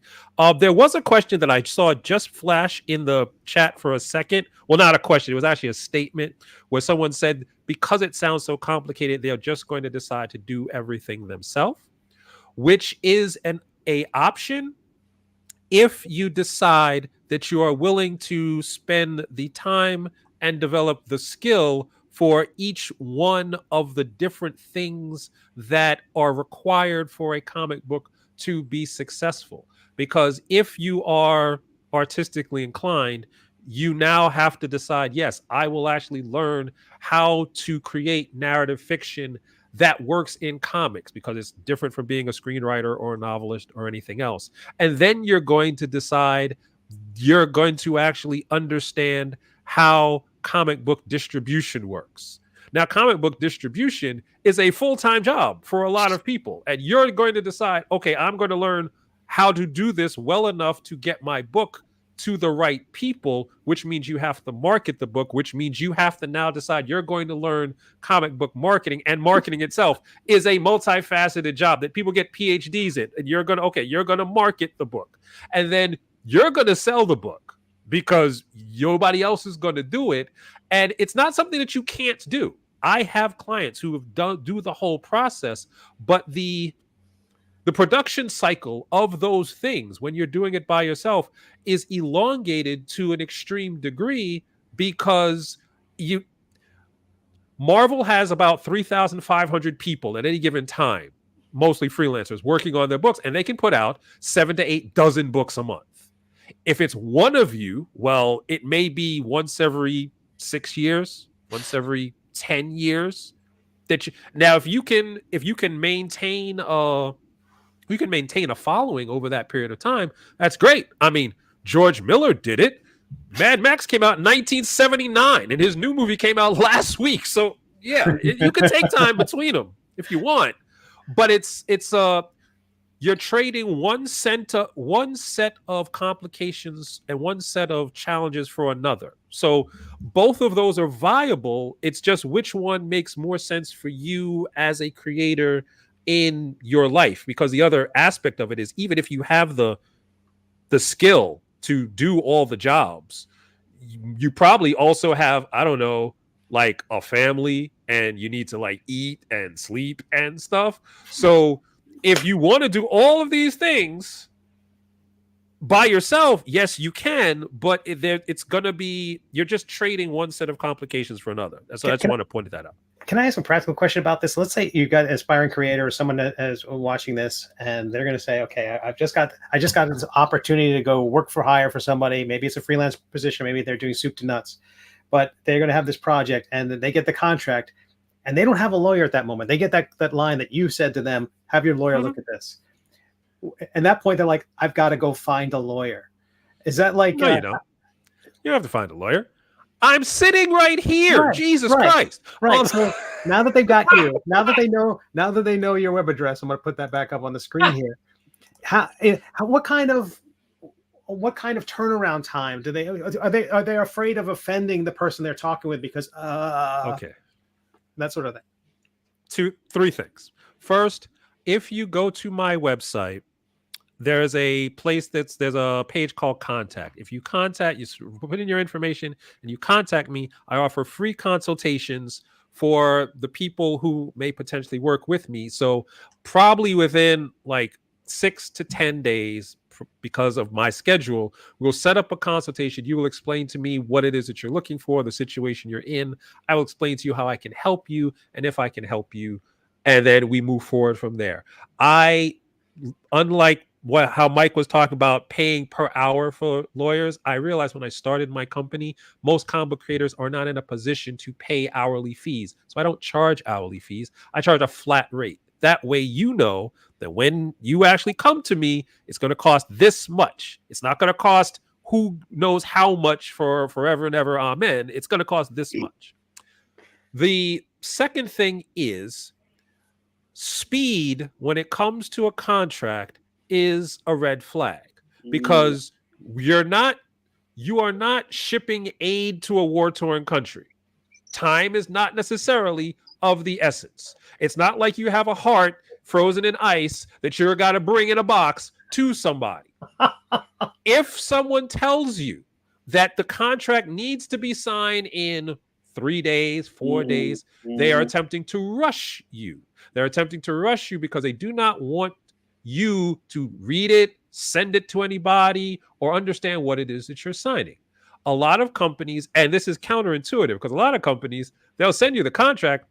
There was a question that I saw just flash in the chat for a second. Well, not a question. It was actually a statement where someone said, because it sounds so complicated, they're just going to decide to do everything themselves, which is an option if you decide that you are willing to spend the time and develop the skill for each one of the different things that are required for a comic book to be successful. Because if you are artistically inclined, you now have to decide, yes, I will actually learn how to create narrative fiction that works in comics, because it's different from being a screenwriter or a novelist or anything else. And then you're going to decide, you're going to actually understand how comic book distribution works. Now, comic book distribution is a full-time job for a lot of people. And you're going to decide, okay, I'm going to learn how to do this well enough to get my book to the right people, which means you have to market the book, which means you have to now decide you're going to learn comic book marketing. And marketing itself is a multifaceted job that people get PhDs in. And you're going to market the book. And then you're going to sell the book, because nobody else is going to do it. And it's not something that you can't do. I have clients who have do the whole process, but the production cycle of those things, when you're doing it by yourself, is elongated to an extreme degree, because Marvel has about 3,500 people at any given time, mostly freelancers, working on their books, and they can put out 7 to 8 dozen books a month. If it's one of you, well, it may be once every 6 years, once every 10 years. Now, if you can maintain a following over that period of time, that's great. I mean, George Miller did it. Mad Max came out in 1979, and his new movie came out last week. So yeah, you can take time between them if you want, but it's you're trading one set of complications and one set of challenges for another. So both of those are viable. It's just which one makes more sense for you as a creator in your life. Because the other aspect of it is, even if you have the skill to do all the jobs, you probably also have, I don't know, like a family, and you need to like eat and sleep and stuff. So if you want to do all of these things, By yourself, yes, you can, but it's gonna be you're just trading one set of complications for another. So I just want to point that out. Can I ask a practical question about this? Let's say you got an aspiring creator or someone that is watching this, and they're going to say, "Okay, I just got this opportunity to go work for hire for somebody. Maybe it's a freelance position. Maybe they're doing soup to nuts, but they're going to have this project, and they get the contract, and they don't have a lawyer at that moment. They get that line that you said to them, have your lawyer look at this. At that point, they're like, I've got to go find a lawyer. Is that like... No, you don't. You don't have to find a lawyer. I'm sitting right here. Right, Jesus Christ. Right. So now that they've got you, now that they know your web address, I'm going to put that back up on the screen here. What kind of turnaround time do they are they afraid of offending the person they're talking with because okay, that sort of thing? Three things. First, if you go to my website, there's a place there's a page called Contact. If you contact, you put in your information and you contact me, I offer free consultations for the people who may potentially work with me. So probably within like 6 to 10 days, because of my schedule, we'll set up a consultation. You will explain to me what it is that you're looking for, the situation you're in. I will explain to you how I can help you and if I can help you. And then we move forward from there. Unlike how Mike was talking about paying per hour for lawyers, I realized when I started my company, most comic book creators are not in a position to pay hourly fees. So I don't charge hourly fees. I charge a flat rate. That way, you know that when you actually come to me, it's going to cost this much. It's not going to cost who knows how much for forever and ever. Amen. It's going to cost this much. The second thing is speed when it comes to a contract is a red flag, because you are not shipping aid to a war-torn country. Time is not necessarily of the essence. It's not like you have a heart frozen in ice that you're got to bring in a box to somebody. If someone tells you that the contract needs to be signed in 3 days, 4 days, they are attempting to rush you. They're attempting to rush you because they do not want you to read it, send it to anybody, or understand what it is that you're signing. A lot of companies, and this is counterintuitive, because a lot of companies, they'll send you the contract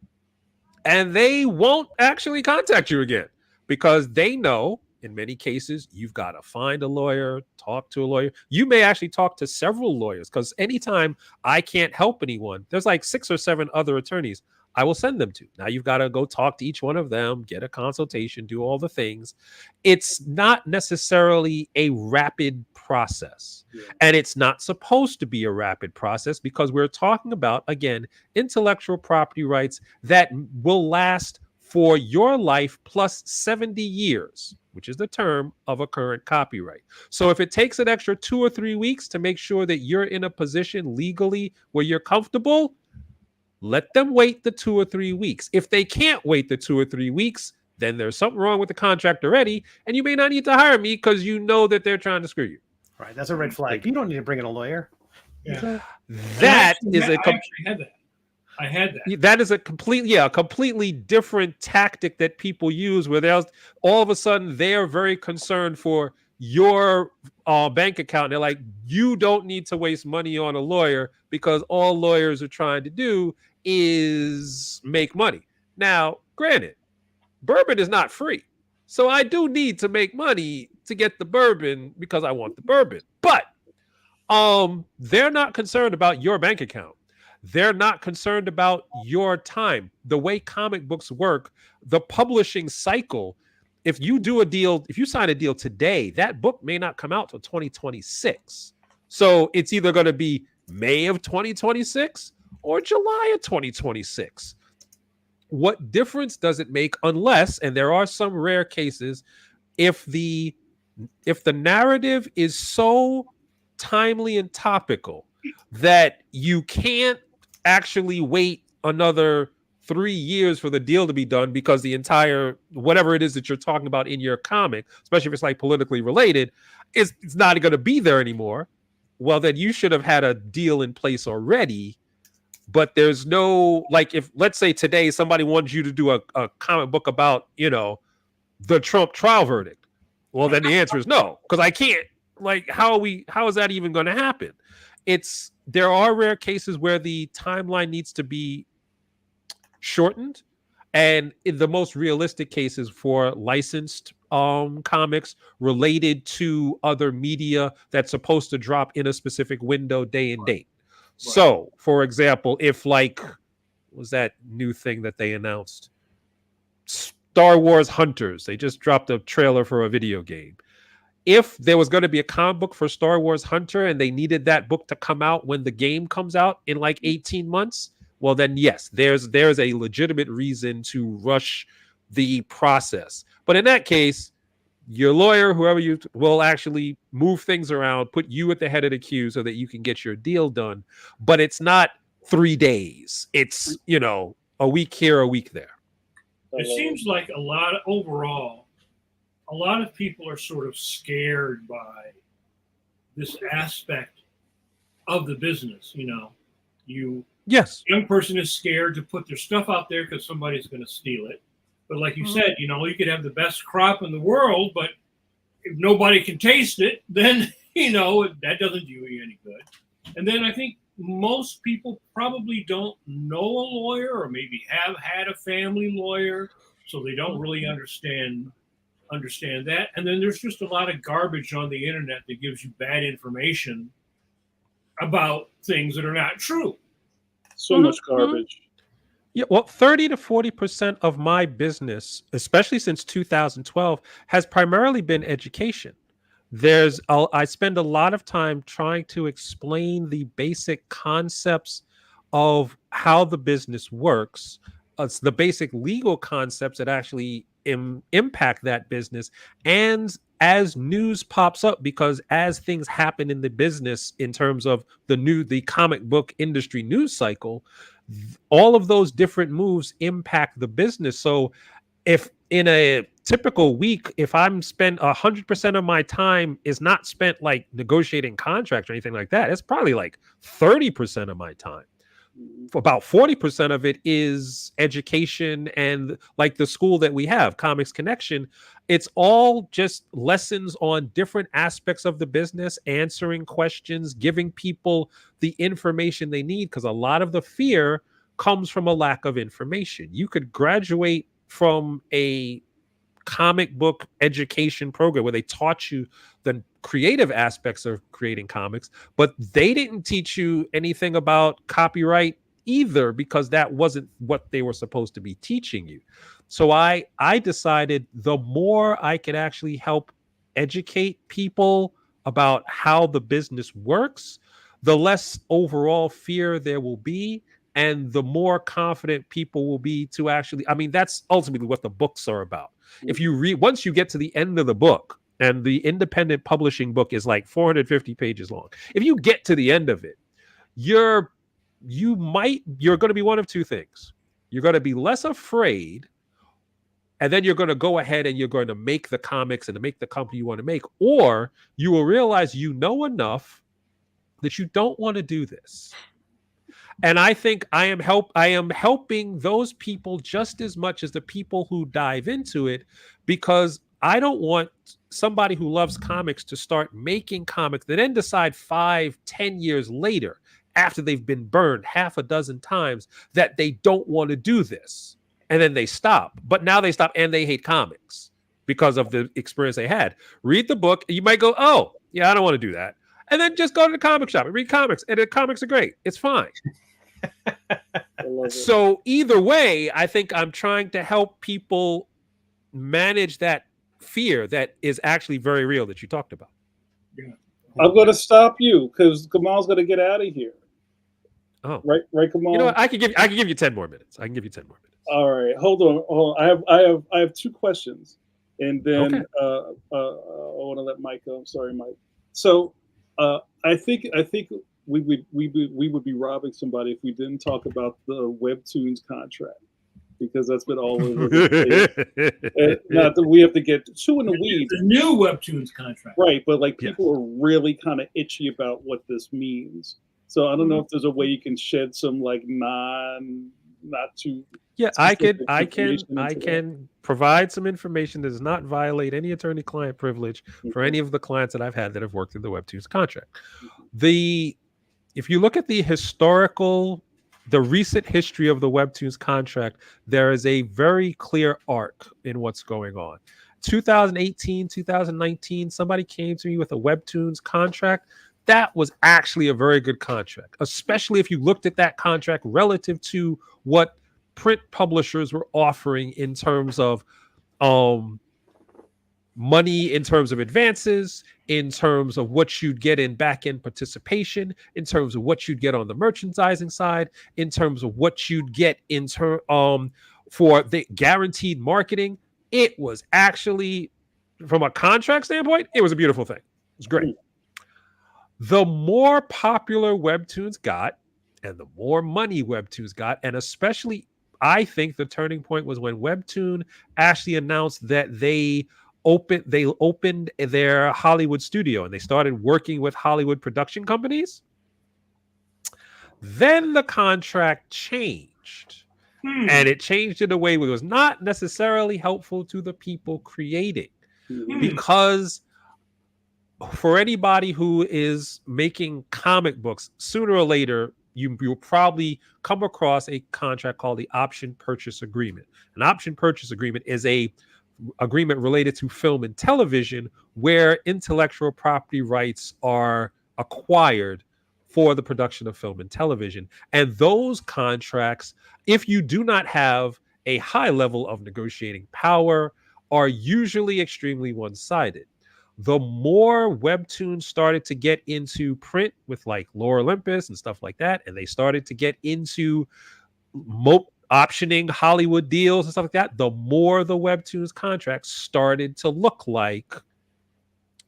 and they won't actually contact you again because they know in many cases you've got to find a lawyer, talk to a lawyer. You may actually talk to several lawyers, because anytime I can't help anyone, there's like 6 or 7 other attorneys I will send them to. Now you've got to go talk to each one of them, get a consultation, do all the things. It's not necessarily a rapid process. Yeah. And it's not supposed to be a rapid process, because we're talking about, again, intellectual property rights that will last for your life plus 70 years, which is the term of a current copyright. So if it takes an extra 2 or 3 weeks to make sure that you're in a position legally where you're comfortable, let them wait the 2 or 3 weeks. If they can't wait the 2 or 3 weeks, then there's something wrong with the contract already, and you may not need to hire me because you know that they're trying to screw you. Right, that's a red flag. You don't need to bring in a lawyer. Yeah. That is I actually had that. I had that. That is a completely different tactic that people use, where they'll all of a sudden they're very concerned for your bank account. They're like, you don't need to waste money on a lawyer because all lawyers are trying to do is make money. Now, granted, bourbon is not free. So I do need to make money to get the bourbon because I want the bourbon. But they're not concerned about your bank account. They're not concerned about your time. The way comic books work, the publishing cycle, if you do a deal, if you sign a deal today, that book may not come out till 2026. So it's either going to be May of 2026 or July of 2026. What difference does it make unless, and there are some rare cases, if the narrative is so timely and topical that you can't actually wait another 3 years for the deal to be done because the entire whatever it is that you're talking about in your comic, especially if it's like politically related, it's not going to be there anymore. Well, then you should have had a deal in place already. But there's no, like, if let's say today somebody wants you to do a comic book about, the Trump trial verdict. Well, then the answer is no, because I can't Like, how is that even going to happen? There are rare cases where the timeline needs to be shortened, and in the most realistic cases for licensed comics related to other media that's supposed to drop in a specific window, day and date. So, for example, if like, what was that new thing that they announced? Star Wars Hunters. They just dropped a trailer for a video game. If there was going to be a comic book for Star Wars Hunter and they needed that book to come out when the game comes out in like 18 months, well, then yes, there's a legitimate reason to rush the process. But in that case, your lawyer, whoever you will actually move things around, put you at the head of the queue so that you can get your deal done. But it's not 3 days. It's, a week here, a week there. It seems like a lot of people are sort of scared by this aspect of the business. Yes. Young person is scared to put their stuff out there because somebody's going to steal it. But like you said, you could have the best crop in the world, but if nobody can taste it, then, that doesn't do you any good. And then I think most people probably don't know a lawyer or maybe have had a family lawyer, so they don't really understand that. And then there's just a lot of garbage on the internet that gives you bad information about things that are not true. So much garbage. Yeah, well, 30 to 40% of my business, especially since 2012, has primarily been education. I spend a lot of time trying to explain the basic concepts of how the business works. It's the basic legal concepts that actually impact that business. And as news pops up, because as things happen in the business in terms of the comic book industry news cycle, all of those different moves impact the business. So if in a typical week, if I'm spent 100% of my time is not spent like negotiating contracts or anything like that, it's probably like 30% of my time. About 40% of it is education, and like the school that we have, Comics Connection, it's all just lessons on different aspects of the business, answering questions, giving people the information they need, because a lot of the fear comes from a lack of information. You could graduate from a comic book education program where they taught you the creative aspects of creating comics, but they didn't teach you anything about copyright either, because that wasn't what they were supposed to be teaching you. So I decided the more I could actually help educate people about how the business works, the less overall fear there will be, and the more confident people will be to actually, that's ultimately what the books are about. If you read, once you get to the end of the book, and the independent publishing book is like 450 pages long, if you get to the end of it, you're going to be one of two things. You're going to be less afraid, and then you're going to go ahead and you're going to make the comics and to make the company you want to make, or you will realize you know enough that you don't want to do this. And I think I am helping those people just as much as the people who dive into it, because I don't want somebody who loves comics to start making comics and then decide 5-10 years later, after they've been burned half a dozen times, that they don't want to do this. And then they stop. But now they stop and they hate comics because of the experience they had. Read the book. You might go, oh, yeah, I don't want to do that. And then just go to the comic shop and read comics. And the comics are great. It's fine. So either way, I think I'm trying to help people manage that fear that is actually very real that you talked about. Yeah. I'm going to stop you because Gamal's going to get out of here. Oh, right, Gamal. You know what? I can give you 10 more minutes. I can give you 10 more minutes. All right, hold on. I have two questions, and then Okay. I want to let Mike go. I'm sorry, Mike. So I think we would be robbing somebody if we didn't talk about the Webtoons contract, because that's been all over the place. Not that we have to get too in the weeds. The new Webtoons contract, right? But like people are really kind of itchy about what this means. So I don't know if there's a way you can shed some like not too. Yeah, I can provide some information that does not violate any attorney-client privilege for any of the clients that I've had that have worked in the Webtoons contract. If you look at the recent history of the Webtoons contract, there is a very clear arc in what's going on. 2018, 2019, somebody came to me with a Webtoons contract. That was actually a very good contract, especially if you looked at that contract relative to what print publishers were offering in terms of money, in terms of advances, in terms of what you'd get in back-end participation, in terms of what you'd get on the merchandising side, in terms of what you'd get for the guaranteed marketing. It was actually, from a contract standpoint, it was a beautiful thing. It was great. The more popular Webtoons got, and the more money Webtoons got, and especially, I think the turning point was when Webtoon actually announced that they opened their Hollywood studio and they started working with Hollywood production companies. Then the contract changed. And it changed in a way that was not necessarily helpful to the people creating. Because for anybody who is making comic books, sooner or later, you'll probably come across a contract called the option purchase agreement. An option purchase agreement is a agreement related to film and television where intellectual property rights are acquired for the production of film and television. And those contracts, if you do not have a high level of negotiating power, are usually extremely one-sided. The more Webtoons started to get into print with like Lore Olympus and stuff like that, and they started to get into optioning Hollywood deals and stuff like that, the more the Webtoons contracts started to look like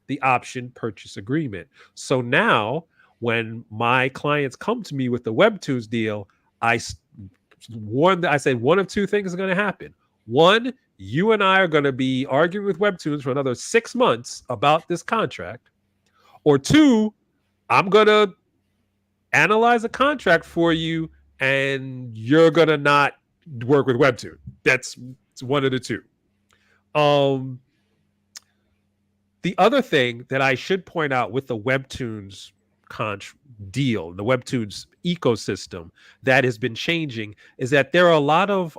the option purchase agreement. So now when my clients come to me with the Webtoons deal, I said one of two things is going to happen. One, you and I are going to be arguing with Webtoons for another 6 months about this contract. Or two, I'm going to analyze a contract for you and you're going to not work with Webtoon. It's one of the two. The other thing that I should point out with the Webtoons deal, the Webtoons ecosystem that has been changing, is that there are a lot of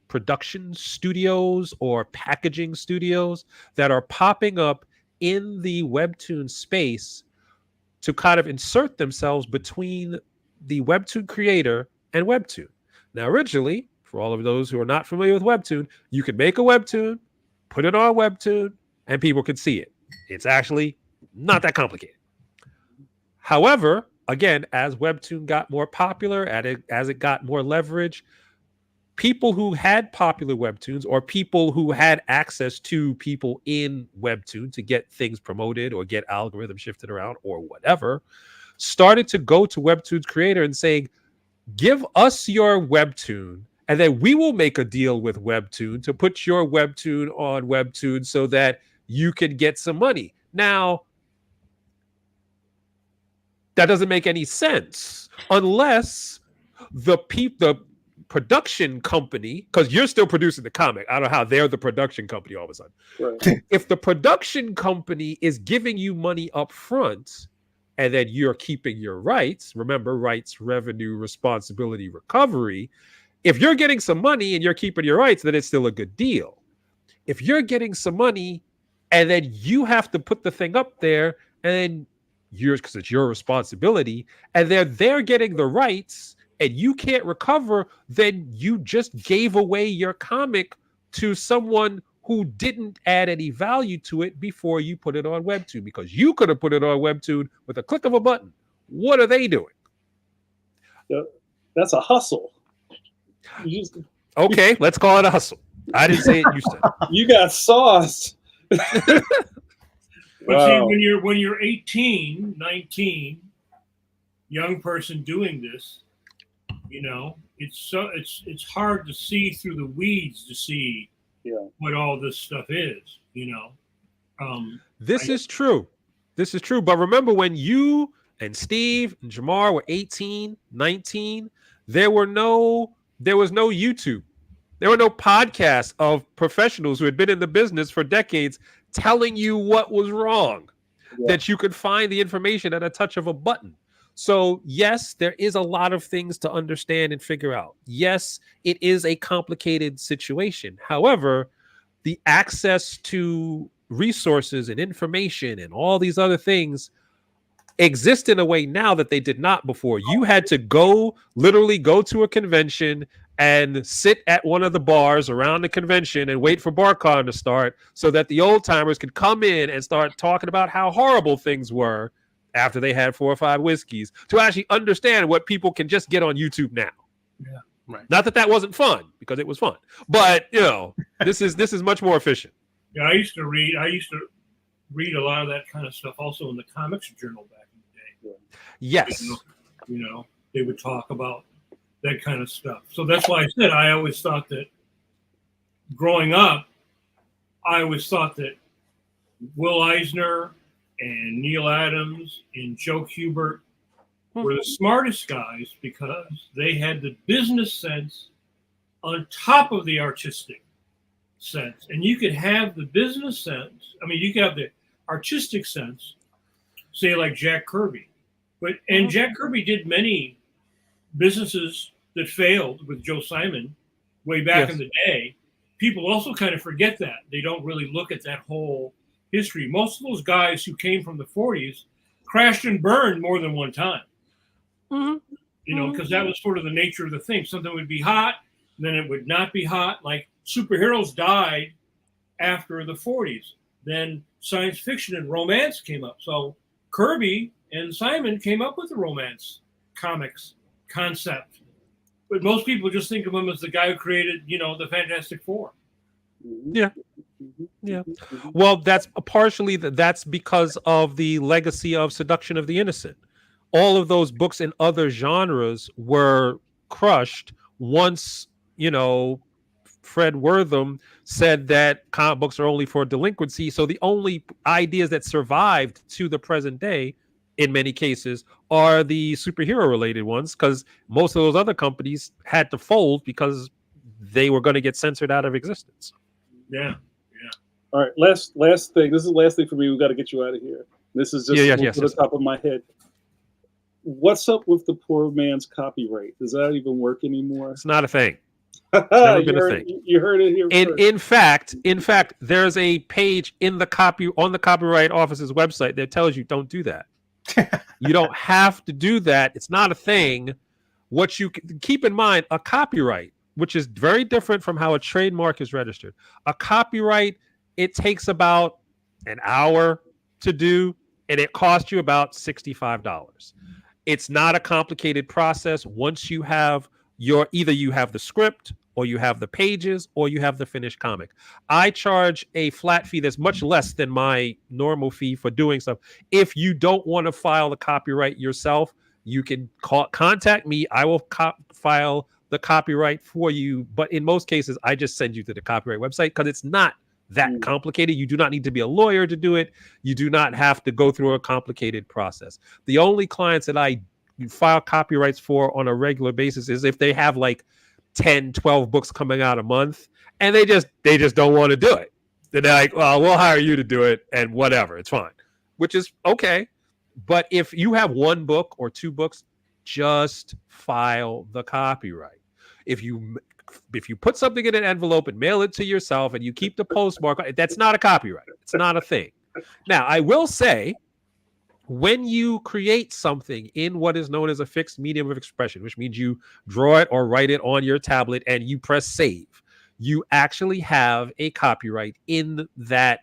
production studios or packaging studios that are popping up in the Webtoon space to kind of insert themselves between the Webtoon creator and Webtoon. Now, originally, for all of those who are not familiar with Webtoon, you could make a Webtoon, put it on Webtoon, and people could see it. It's actually not that complicated. However, again, as Webtoon got more popular, as it got more leverage, people who had popular Webtoons or people who had access to people in Webtoon to get things promoted or get algorithms shifted around or whatever, started to go to Webtoon's creator and saying, give us your Webtoon, and then we will make a deal with Webtoon to put your Webtoon on Webtoon so that you can get some money. Now, that doesn't make any sense unless the production company, because you're still producing the comic. I don't know how they're the production company all of a sudden. Right. If the production company is giving you money up front and then you're keeping your rights, remember, rights, revenue, responsibility, recovery. If you're getting some money and you're keeping your rights, then it's still a good deal. If you're getting some money and then you have to put the thing up there and because it's your responsibility, and they're getting the rights and you can't recover, then you just gave away your comic to someone who didn't add any value to it before you put it on Webtoon, because you could have put it on Webtoon with a click of a button. What are they doing? That's a hustle. Okay, let's call it a hustle. I didn't say it, you said. You got sauce. But see, when you're 18, 19, young person doing this, you know, it's hard to see through the weeds to see what all this stuff is, you know. This is true. But remember when you and Steve and Jamar were 18, 19, there was no YouTube. There were no podcasts of professionals who had been in the business for decades telling you what was wrong, that you could find the information at a touch of a button. So, yes, there is a lot of things to understand and figure out. Yes, it is a complicated situation. However, the access to resources and information and all these other things exist in a way now that they did not before. You had to literally go to a convention and sit at one of the bars around the convention and wait for BarCon to start so that the old timers could come in and start talking about how horrible things were after they had 4 or 5 whiskeys to actually understand what people can just get on YouTube now. Yeah. Right. Not that that wasn't fun, because it was fun, but this is much more efficient. Yeah, I used to read a lot of that kind of stuff also in the Comics Journal back in the day. Yes. They would talk about that kind of stuff. So that's why I said I always thought that growing up, I always thought that Will Eisner and Neil Adams and Joe Kubert were the smartest guys because they had the business sense on top of the artistic sense. And you could have the business sense. I mean, you could have the artistic sense, say like Jack Kirby. And Jack Kirby did many businesses that failed with Joe Simon way back in the day. People also kind of forget that. They don't really look at that whole history. Most of those guys who came from the 40s crashed and burned more than one time. Because that was sort of the nature of the thing. Something would be hot, then it would not be hot. Like superheroes died after the 40s. Then science fiction and romance came up. So Kirby and Simon came up with the romance comics concept. But most people just think of him as the guy who created, the Fantastic Four. Yeah. Yeah. Well, that's that's because of the legacy of Seduction of the Innocent. All of those books in other genres were crushed once, Fred Wortham said that comic books are only for delinquency. So the only ideas that survived to the present day, in many cases, are the superhero related ones, because most of those other companies had to fold because they were going to get censored out of existence. Yeah. All right, last thing. This is the last thing for me. We got to get you out of here. This is just to the top of my head. What's up with the poor man's copyright? Does that even work anymore? It's not a thing. It's never been a thing. You heard it here. In fact, there's a page on the Copyright Office's website that tells you don't do that. You don't have to do that. It's not a thing. What you keep in mind, a copyright, which is very different from how a trademark is registered. A copyright, it takes about an hour to do, and it costs you about $65. It's not a complicated process. Once you have either you have the script, or you have the pages, or you have the finished comic. I charge a flat fee that's much less than my normal fee for doing stuff. If you don't want to file the copyright yourself, you can contact me. I will file the copyright for you. But in most cases, I just send you to the copyright website because it's not that complicated. You do not need to be a lawyer to do it. You do not have to go through a complicated process. The only clients that I file copyrights for on a regular basis is if they have like 10, 12 books coming out a month and they just don't want to do it. Then they're like, well, we'll hire you to do it and whatever, it's fine, which is okay. But if you have 1 book or 2 books, just file the copyright. If you put something in an envelope and mail it to yourself and you keep the postmark, that's not a copyright. It's not a thing. Now, I will say, when you create something in what is known as a fixed medium of expression, which means you draw it or write it on your tablet and you press save, you actually have a copyright in that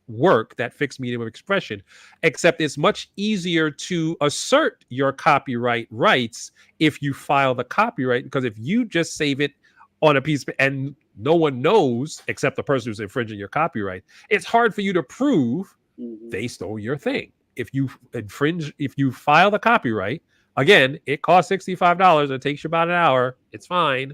work, that fixed medium of expression, except it's much easier to assert your copyright rights if you file the copyright, because if you just save it on a piece and no one knows except the person who's infringing your copyright, it's hard for you to prove they stole your thing. If you file the copyright, again, it costs $65. It takes you about an hour. It's fine.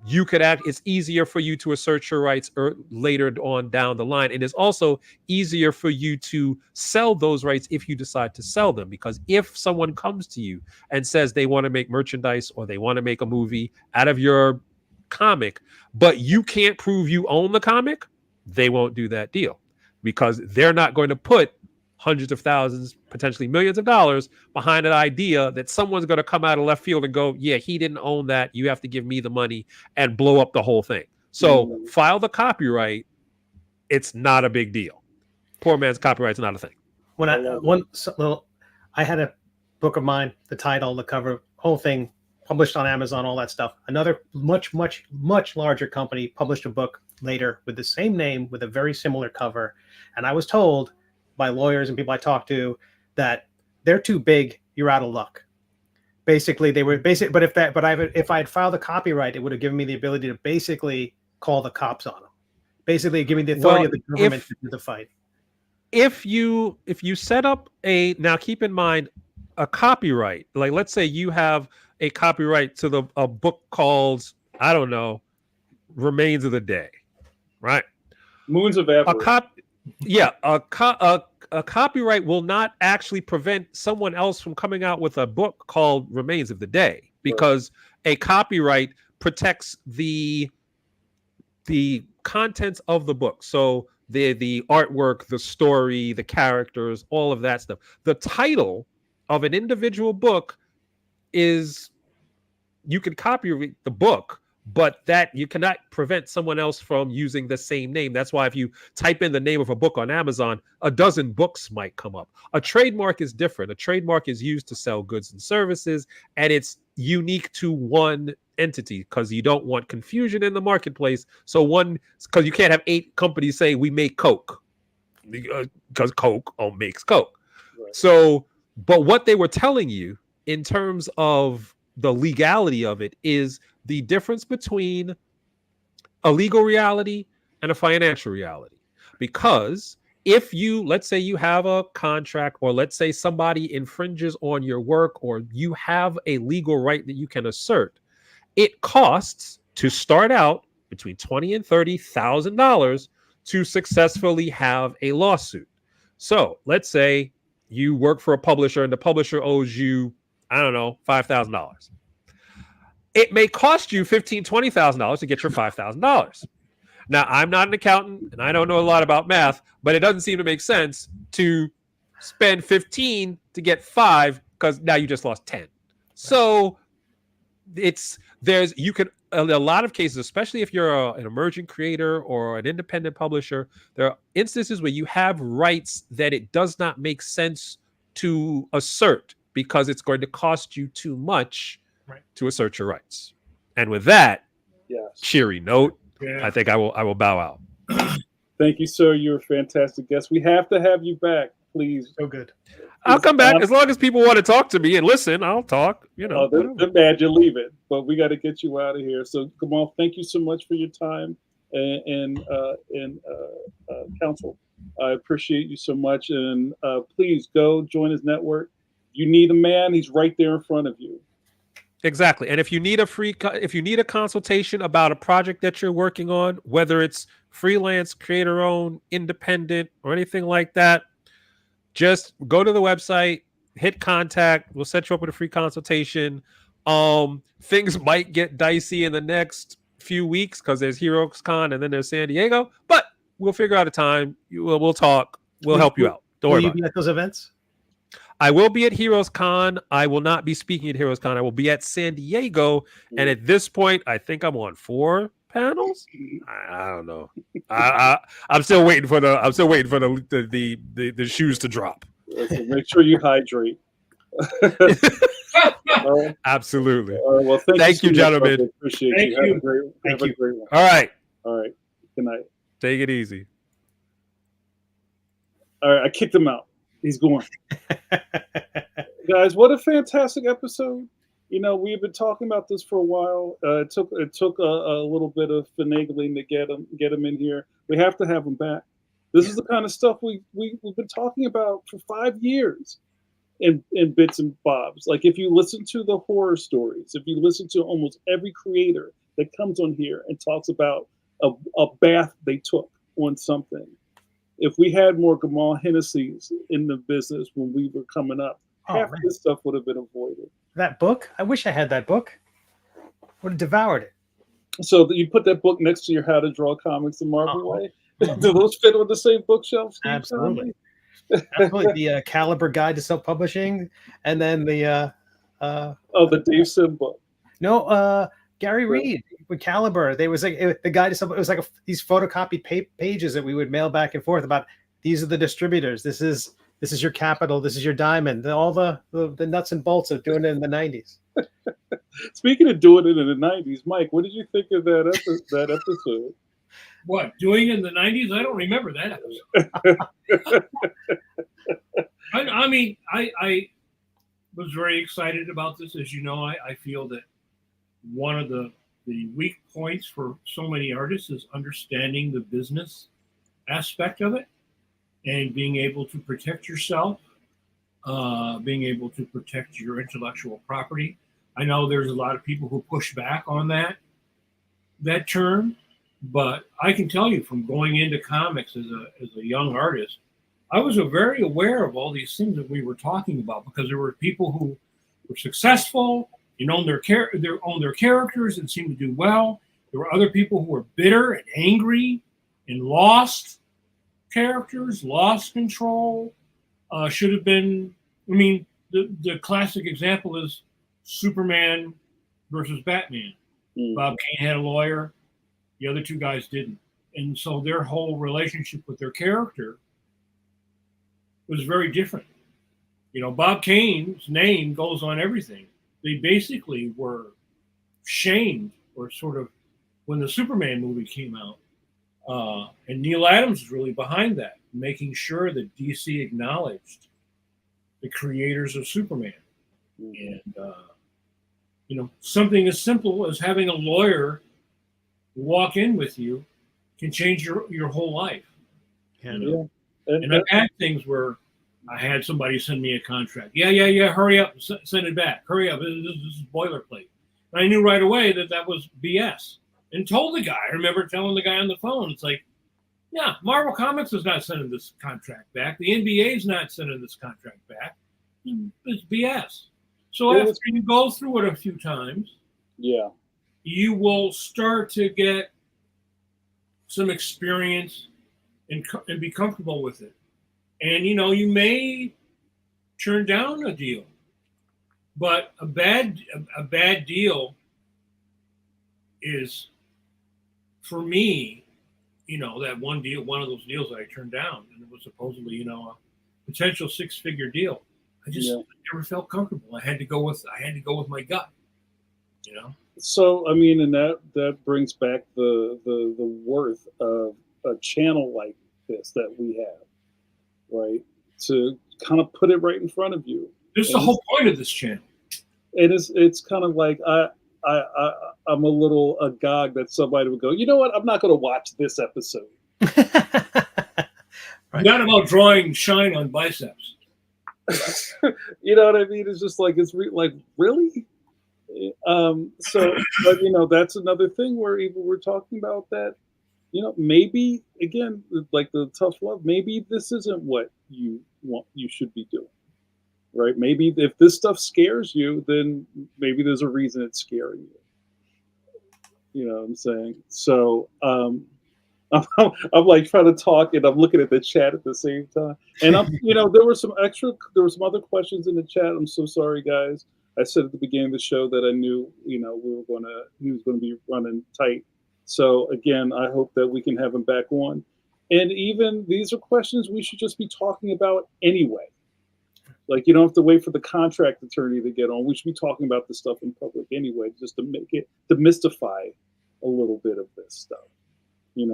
It's easier for you to assert your rights later on down the line. And it's also easier for you to sell those rights if you decide to sell them. Because if someone comes to you and says they want to make merchandise or they want to make a movie out of your comic, but you can't prove you own the comic, they won't do that deal because they're not going to put hundreds of thousands, potentially millions of dollars behind an idea that someone's going to come out of left field and go, yeah, he didn't own that. You have to give me the money and blow up the whole thing. So file the copyright. It's not a big deal. Poor man's copyright's not a thing. When I had a book of mine, the title, the cover, whole thing published on Amazon, all that stuff. Another much larger company published a book later with the same name with a very similar cover. And I was told by lawyers and people I talked to that they're too big, you're out of luck. Basically, they were but if I had filed the copyright, it would have given me the ability to basically call the cops on them. Basically giving the authority of the government to do the fight. If you set up now keep in mind a copyright, like let's say you have a copyright to a book called, I don't know, Remains of the Day, right? Moons of Avarice. A copyright will not actually prevent someone else from coming out with a book called Remains of the Day because a copyright protects the contents of the book. So the artwork, the story, the characters, all of that stuff. The title of an individual book is, you can copyright the book, but that you cannot prevent someone else from using the same name. That's why if you type in the name of a book on Amazon, a dozen books might come up. A trademark is different. A trademark is used to sell goods and services, and it's unique to one entity because you don't want confusion in the marketplace. So because you can't have 8 companies say we make Coke because Coke makes Coke. Right. So, but what they were telling you in terms of the legality of it is the difference between a legal reality and a financial reality. Because if let's say you have a contract, or let's say somebody infringes on your work, or you have a legal right that you can assert, it costs to start out between $20,000 and $30,000 to successfully have a lawsuit. So let's say you work for a publisher and the publisher owes you, I don't know, $5,000. It may cost you $15,000, $20,000 to get your $5,000. Now, I'm not an accountant and I don't know a lot about math, but it doesn't seem to make sense to spend 15 to get 5 because now you just lost 10. So in a lot of cases, especially if you're an emerging creator or an independent publisher, there are instances where you have rights that it does not make sense to assert because it's going to cost you too much to assert your rights. And with that cheery note, I think I will bow out. Thank you, sir. You're a fantastic guest. We have to have you back, please. So good. I'll come back as long as people want to talk to me and listen. I'll talk. You know, they're mad you leave it, but we got to get you out of here. So, Gamal, thank you so much for your time and counsel. I appreciate you so much, and please go join his network. You need a man; he's right there in front of you. Exactly. And if you need a consultation about a project that you're working on, whether it's freelance, creator-owned, independent, or anything like that, just go to the website, hit contact. We'll set you up with a free consultation. Things might get dicey in the next few weeks because there's Heroes Con and then there's San Diego, but we'll figure out a time. We'll talk. We'll help you out. Don't worry about it. Will you be at those events? I will be at Heroes Con. I will not be speaking at Heroes Con. I will be at San Diego. And at this point, I think I'm on 4 panels. I don't know. I'm still waiting for the shoes to drop. So make sure you hydrate. Absolutely. All right, well, thank you, gentlemen. I appreciate you. Have a great one. All right. Good night. Take it easy. All right, I kicked him out. He's going. Guys, what a fantastic episode. You know, we've been talking about this for a while. It took a little bit of finagling to get him in here. We have to have him back. This is the kind of stuff we've been talking about for 5 years in bits and bobs. Like if you listen to the horror stories, if you listen to almost every creator that comes on here and talks about a bath they took on something. If we had more Gamal Hennessy's in the business when we were coming up, half this stuff would have been avoided. That book? I wish I had that book. Would have devoured it. So that you put that book next to your How to Draw Comics the Marvel Way. Do those fit on the same bookshelf, Steve? Absolutely. Absolutely. The Caliber Guide to Self-Publishing, and then the the Dave Sim book. No, Gary Reed with Caliber. There was like the guide to something. It was like these photocopied pages that we would mail back and forth about. These are the distributors. This is your capital. This is your diamond. All the nuts and bolts of doing it in the 90s. Speaking of doing it in the 90s, Mike, what did you think of that episode? What, doing it in the 90s? I don't remember that episode. I mean, I was very excited about this. As you know, I feel that one of the weak points for so many artists is understanding the business aspect of it and being able to protect yourself, being able to protect your intellectual property. I know there's a lot of people who push back on that term, but I can tell you from going into comics as a young artist, I was very aware of all these things that we were talking about, because there were people who were successful, owned their characters and seemed to do well. There were other people who were bitter and angry and lost characters, lost control, should have been. I mean, the classic example is Superman versus Batman. Bob Kane had a lawyer. The other two guys didn't. And so their whole relationship with their character was very different. Bob Kane's name goes on everything. They basically were shamed, or sort of, when the Superman movie came out. And Neil Adams was really behind that, making sure that DC acknowledged the creators of Superman. And, something as simple as having a lawyer walk in with you can change your whole life. And I've had things where I had somebody send me a contract. Yeah, hurry up, send it back. Hurry up, this is boilerplate. And I knew right away that was BS. And told the guy, I remember telling the guy on the phone, it's like, yeah, Marvel Comics is not sending this contract back. The NBA is not sending this contract back. It's BS. So after you go through it a few times, you will start to get some experience and be comfortable with it. And, you may turn down a deal, but a bad deal is, for me, that one of those deals that I turned down, and it was supposedly, a potential 6-figure deal. I just never felt comfortable. I had to go with my gut, So, I mean, and that brings back the worth of a channel like this that we have, right? To kind of put it right in front of you. This is the whole point of this channel. It's kind of like I'm a little agog that somebody would go, you know what? I'm not going to watch this episode. Right. Not about drawing shine on biceps. You know what I mean? It's just like, like, really? So, but that's another thing where even we're talking about that, maybe, again, like the tough love, maybe this isn't what you should be doing, right? Maybe if this stuff scares you, then maybe there's a reason it's scaring you. You know what I'm saying? So, I'm like trying to talk and I'm looking at the chat at the same time. And there were some other questions in the chat. I'm so sorry, guys. I said at the beginning of the show that I knew, he was going to be running tight. So again, I hope that we can have him back on. And even these are questions we should just be talking about anyway. Like, you don't have to wait for the contract attorney to get on. We should be talking about this stuff in public anyway, just to demystify a little bit of this stuff.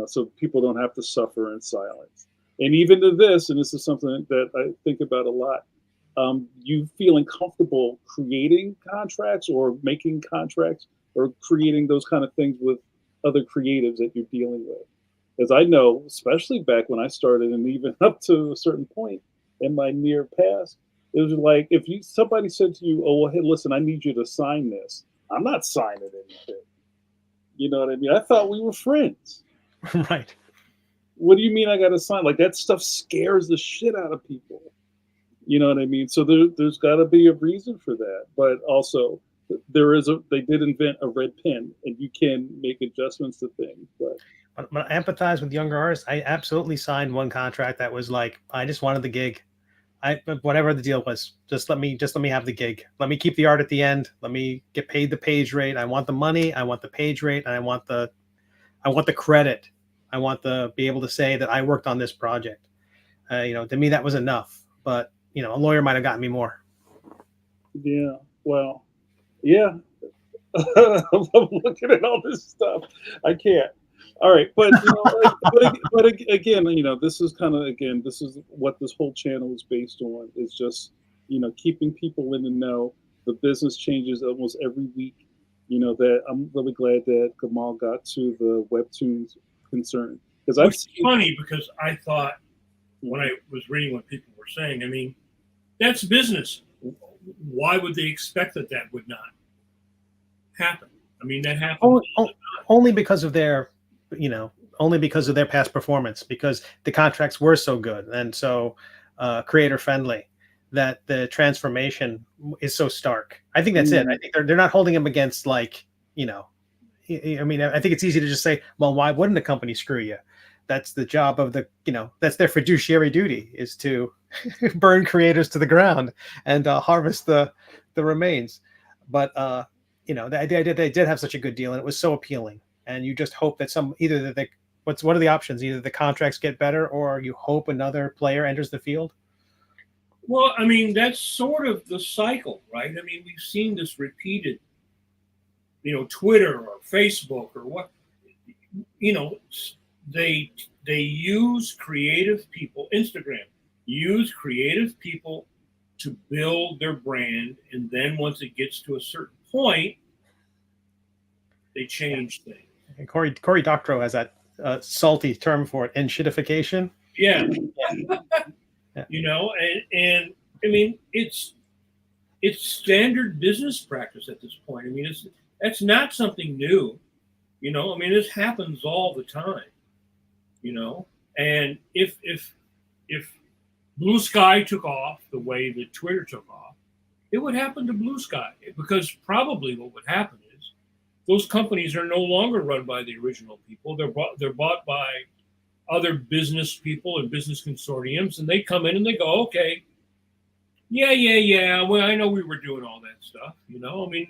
So people don't have to suffer in silence. And even to this, and this is something that I think about a lot, you feeling comfortable creating contracts or making contracts or creating those kind of things with other creatives that you're dealing with. As I know, especially back when I started and even up to a certain point in my near past, it was like, if somebody said to you, oh, well, hey, listen, I need you to sign this. I'm not signing anything. You know what I mean? I thought we were friends. Right. What do you mean I got to sign? Like, that stuff scares the shit out of people. You know what I mean? So there's got to be a reason for that. But also, they did invent a red pen, and you can make adjustments to things. But I empathize with younger artists. I absolutely signed one contract that was like, I just wanted the gig. Whatever the deal was, just let me have the gig. Let me keep the art at the end. Let me get paid the page rate. I want the money. I want the page rate, and I want the credit. I want to be able to say that I worked on this project. To me that was enough. But a lawyer might have gotten me more. Yeah. Well. Yeah. I'm looking at all this stuff. I can't. All right, but again, this is this is what this whole channel is based on. Is just keeping people in the know. The business changes almost every week. That I'm really glad that Gamal got to the webtoons concern, because It's funny because I thought when I was reading what people were saying, I mean, that's business. Why would they expect that would not happen? I mean, that happens only because of their past performance, because the contracts were so good and so creator friendly that the transformation is so stark. I think that's it. I think they're not holding him against I mean, I think it's easy to just say, well, why wouldn't a company screw you? That's the job of that's their fiduciary duty, is to burn creators to the ground and harvest the remains. But they did have such a good deal, and it was so appealing. And you just hope that what are the options? Either the contracts get better, or you hope another player enters the field. Well, I mean, that's sort of the cycle, right? I mean, we've seen this repeated, Twitter or Facebook or what, they use creative people, Instagram, use creative people to build their brand. And then once it gets to a certain point, they change things. And Cory Doctorow has that salty term for it, enshittification. Yeah. And I mean, it's standard business practice at this point. I mean, that's not something new. I mean, this happens all the time. And if Blue Sky took off the way that Twitter took off, it would happen to Blue Sky, because probably what would happen is those companies are no longer run by the original people. They're bought by other business people and business consortiums, and they come in and they go, okay, yeah. Well, I know we were doing all that stuff, I mean,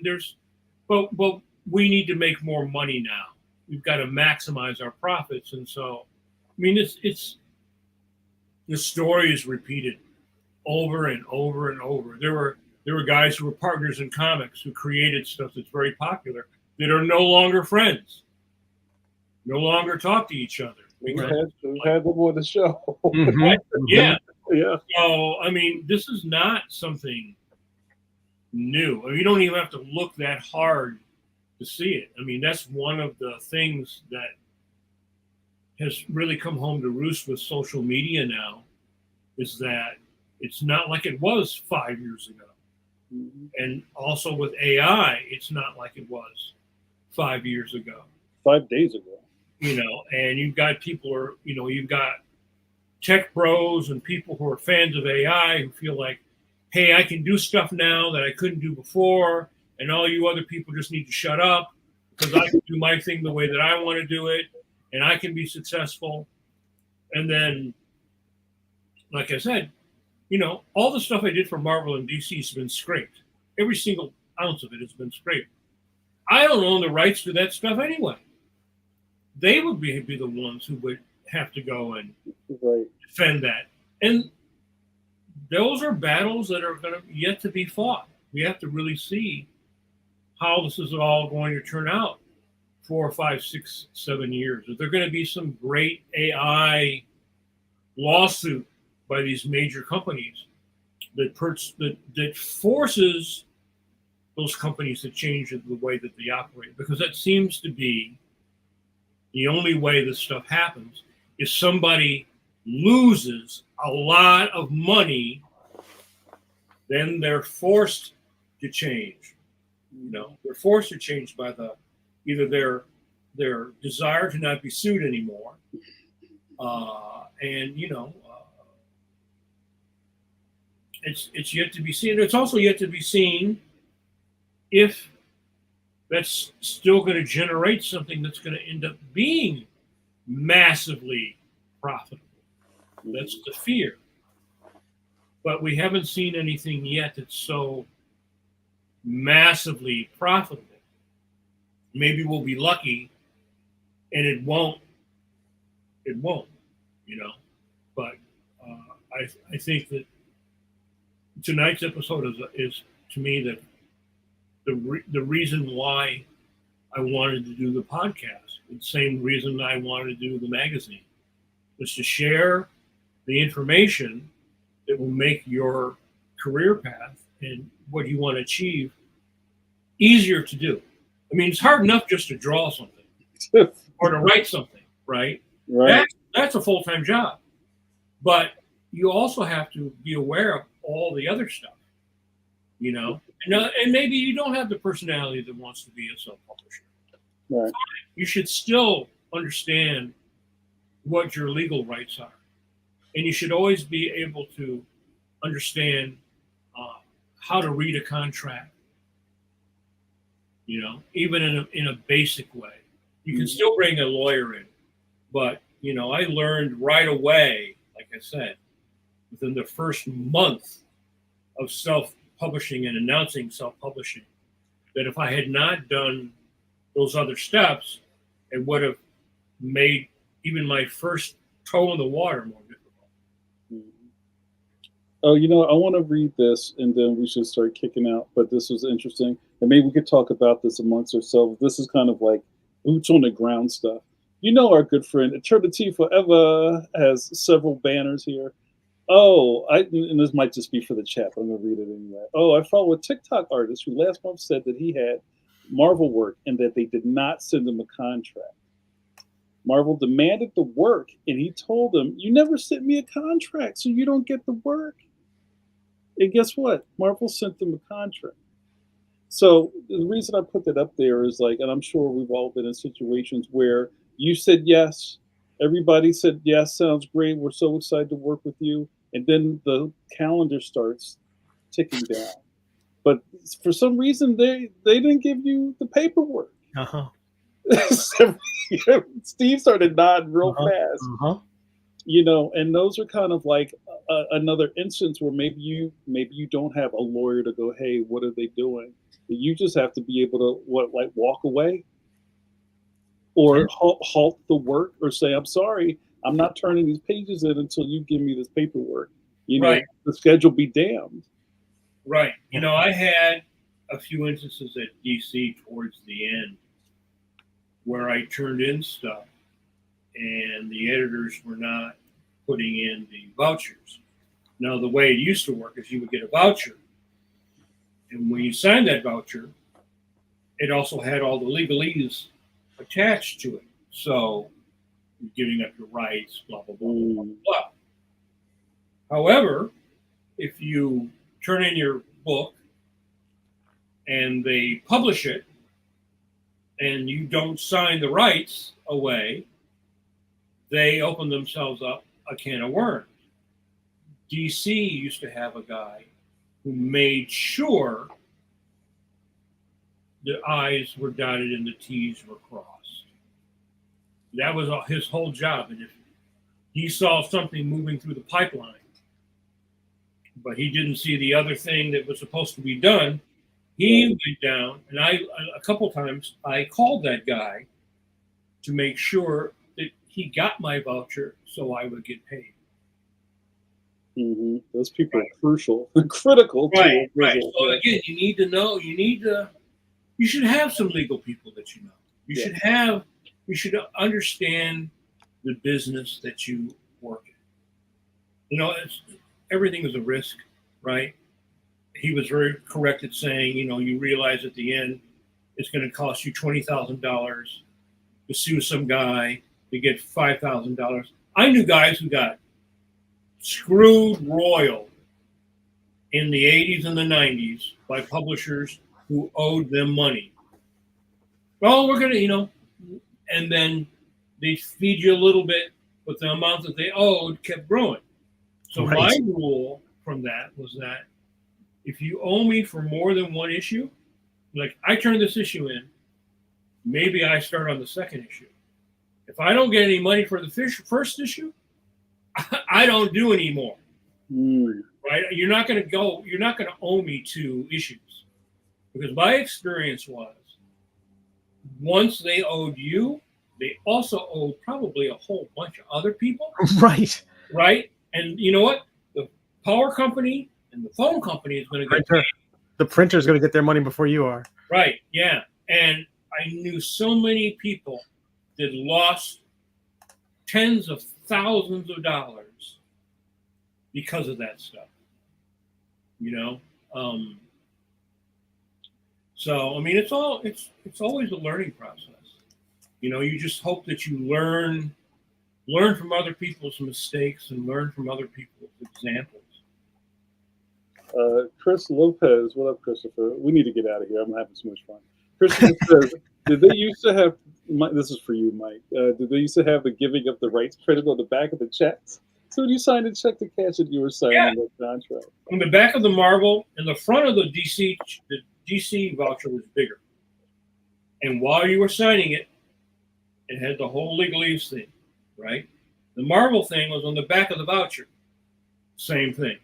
but we need to make more money now. We've got to maximize our profits, and so, I mean, it's the story is repeated over and over and over. There were guys who were partners in comics who created stuff that's very popular that are no longer friends, no longer talk to each other. We've had them on the show. Mm-hmm. Yeah. Yeah. So, I mean, this is not something new. I mean, you don't even have to look that hard to see it. I mean, that's one of the things that has really come home to roost with social media now, is that it's not like it was 5 years ago. Mm-hmm. And also with AI, it's not like it was 5 years ago. 5 days ago. And you've got people you've got tech bros and people who are fans of AI who feel like, hey, I can do stuff now that I couldn't do before, and all you other people just need to shut up because I can do my thing the way that I want to do it, and I can be successful. And then, like I said, all the stuff I did for Marvel and DC has been scraped. Every single ounce of it has been scraped. I don't own the rights to that stuff anyway. They would be the ones who would have to go and defend that. And those are battles that are going to yet to be fought. We have to really see how this is all going to turn out 4, 5, 6, 7 years. Is there going to be some great AI lawsuit by these major companies that forces those companies to change the way that they operate? Because that seems to be the only way this stuff happens, is somebody loses a lot of money, then they're forced to change. They're forced to change by either their desire to not be sued anymore, and it's yet to be seen. It's also yet to be seen if that's still going to generate something that's going to end up being massively profitable. That's the fear. But we haven't seen anything yet that's so massively profitable. Maybe we'll be lucky and it won't, you know. But I think that tonight's episode is to me that the reason why I wanted to do the podcast, the same reason I wanted to do the magazine, was to share the information that will make your career path and what you want to achieve easier to do. I mean, it's hard enough just to draw something or to write something, right? Right. That's a full-time job. But you also have to be aware of all the other stuff, you know? And maybe you don't have the personality that wants to be a self-publisher. Right. You should still understand what your legal rights are. And you should always be able to understand how to read a contract, you know, even in a basic way. You can still bring a lawyer in, but, you know, I learned right away, like I said, within the first month of self-publishing and announcing self-publishing, that if I had not done those other steps, it would have made even my first toe in the water more difficult. Oh, you know, I want to read this and then we should start kicking out. But this was interesting. And maybe we could talk about this amongst ourselves. This is kind of like boots on the ground stuff. You know, our good friend Eternity Forever has several banners here. Oh, and this might just be for the chat, but I'm going to read it anyway. Oh, I follow a TikTok artist who last month said that he had Marvel work and that they did not send him a contract. Marvel demanded the work, and he told them, "You never sent me a contract, so you don't get the work." And guess what? Marvel sent them a contract. So the reason I put that up there is like, and I'm sure we've all been in situations where you said yes, everybody said yes, sounds great, we're so excited to work with you, and then the calendar starts ticking down. But for some reason, they didn't give you the paperwork. Steve started nodding real fast. You know, and those are kind of like another instance where maybe you don't have a lawyer to go, hey, what are they doing? You just have to be able to walk away or halt the work or say, I'm sorry, I'm not turning these pages in until you give me this paperwork. You know, right. The schedule be damned. Right. You know, I had a few instances at DC towards the end where I turned in stuff and the editors were not putting in the vouchers. Now, the way it used to work is you would get a voucher. And when you signed that voucher, it also had all the legalese attached to it. So you're giving up your rights, blah, blah, blah, blah, blah, blah. However, if you turn in your book and they publish it and you don't sign the rights away, they open themselves up a can of worms. DC used to have a guy who made sure the I's were dotted and the T's were crossed. That was his whole job. And if he saw something moving through the pipeline, but he didn't see the other thing that was supposed to be done, he went down. And a couple times, I called that guy to make sure that he got my voucher so I would get paid. Mm-hmm. Those people are crucial, critical. Right. So again, you need to know. You should have some legal people that you know. You should understand the business that you work in. You know, everything is a risk, right? He was very correct at saying, you know, you realize at the end it's going to cost you $20,000 to sue some guy to get $5,000. I knew guys who got screwed royal in the 80s and the 90s by publishers who owed them money. Well, we're going to, you know, and then they feed you a little bit, but the amount that they owed kept growing. So my rule from that was that if you owe me for more than one issue, like I turned this issue in maybe I start on the second issue. If I don't get any money for the first issue, I don't do any more. Right? You're not going to owe me 2 issues. Because my experience was, once they owed you, they also owed probably a whole bunch of other people. Right. Right? And you know what? The power company and the phone company is going to get paid. The printer's going to get their money before you are. Right, yeah. And I knew so many people that lost tens of thousands of dollars because of that stuff. You know? So, I mean, it's always a learning process. You know, you just hope that you learn from other people's mistakes and learn from other people's examples. Chris Lopez, what up, Christopher? We need to get out of here. I'm having so much fun. Christopher says, did they used to have, this is for you, Mike, did they used to have the giving up the rights printed on the back of the checks? So when you signed a check to cash it, you were signing that contract. On the back of the Marvel, and the front of the DC voucher was bigger. And while you were signing it, it had the whole legalese thing, right? The Marvel thing was on the back of the voucher. Same thing.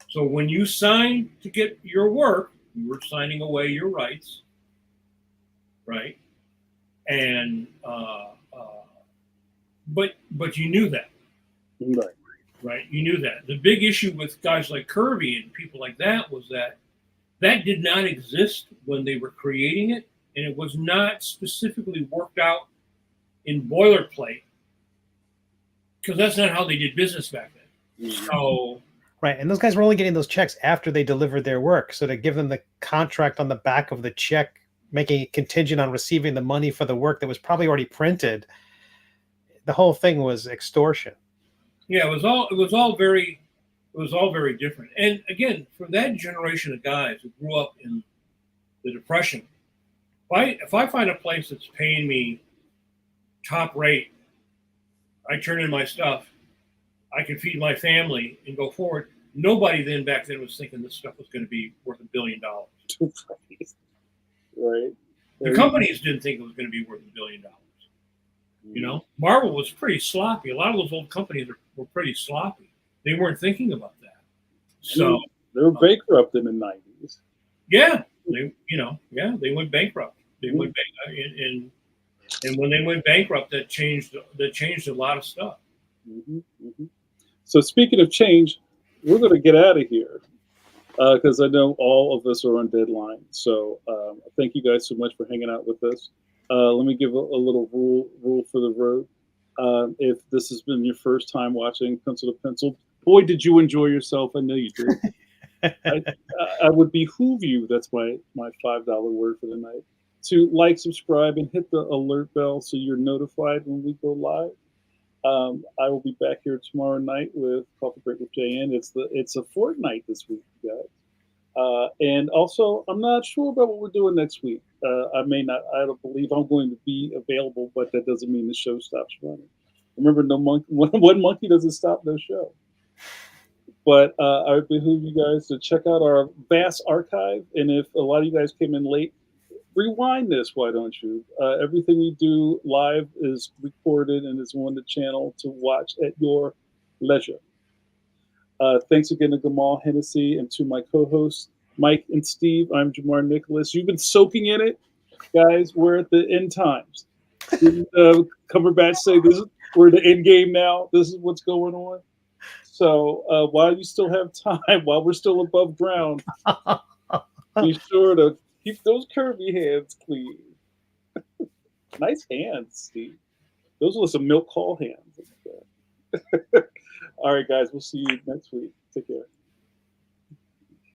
So when you signed to get your work, you were signing away your rights, right? And but you knew that, right? You knew that. The big issue with guys like Kirby and people like that was that did not exist when they were creating it, and it was not specifically worked out in boilerplate, because that's not how they did business back then. So. Right, and those guys were only getting those checks after they delivered their work. So to give them the contract on the back of the check, making it contingent on receiving the money for the work that was probably already printed, the whole thing was extortion. Yeah, it was all very different. And again, for that generation of guys who grew up in the Depression, if I find a place that's paying me top rate, I turn in my stuff, I can feed my family and go forward. Nobody then back then was thinking this stuff was going to be worth $1 billion. Right. The companies didn't think it was going to be worth $1 billion. You know, Marvel was pretty sloppy. A lot of those old companies were pretty sloppy. They weren't thinking about that. So they were bankrupt in the 90s. Yeah, they went bankrupt. They went bankrupt, and when they went bankrupt, that changed a lot of stuff. So speaking of change, we're going to get out of here because I know all of us are on deadline. So thank you guys so much for hanging out with us. Let me give a little rule for the road. If this has been your first time watching Pencil to Pencil, boy, did you enjoy yourself. I know you did. I would behoove you, that's my $5 word for the night, to like, subscribe, and hit the alert bell so you're notified when we go live. I will be back here tomorrow night with Coffee Break with JN. It's a fortnight this week, guys. And also, I'm not sure about what we're doing next week. I don't believe I'm going to be available, but that doesn't mean the show stops running. Remember, one monkey doesn't stop no show. But I would behoove you guys to check out our vast archive. And if a lot of you guys came in late, rewind this, why don't you? Everything we do live is recorded and is on the channel to watch at your leisure. Thanks again to Gamal, Hennessy, and to my co-hosts, Mike and Steve. I'm JAMAR Nicholas. You've been soaking in it, guys. We're at the end times. Didn't Cumberbatch say we're at the end game now? This is what's going on. So while you still have time, while we're still above ground, be sure to keep those curvy hands clean. Nice hands, Steve. Those were some milk call hands. All right, guys. We'll see you next week. Take care.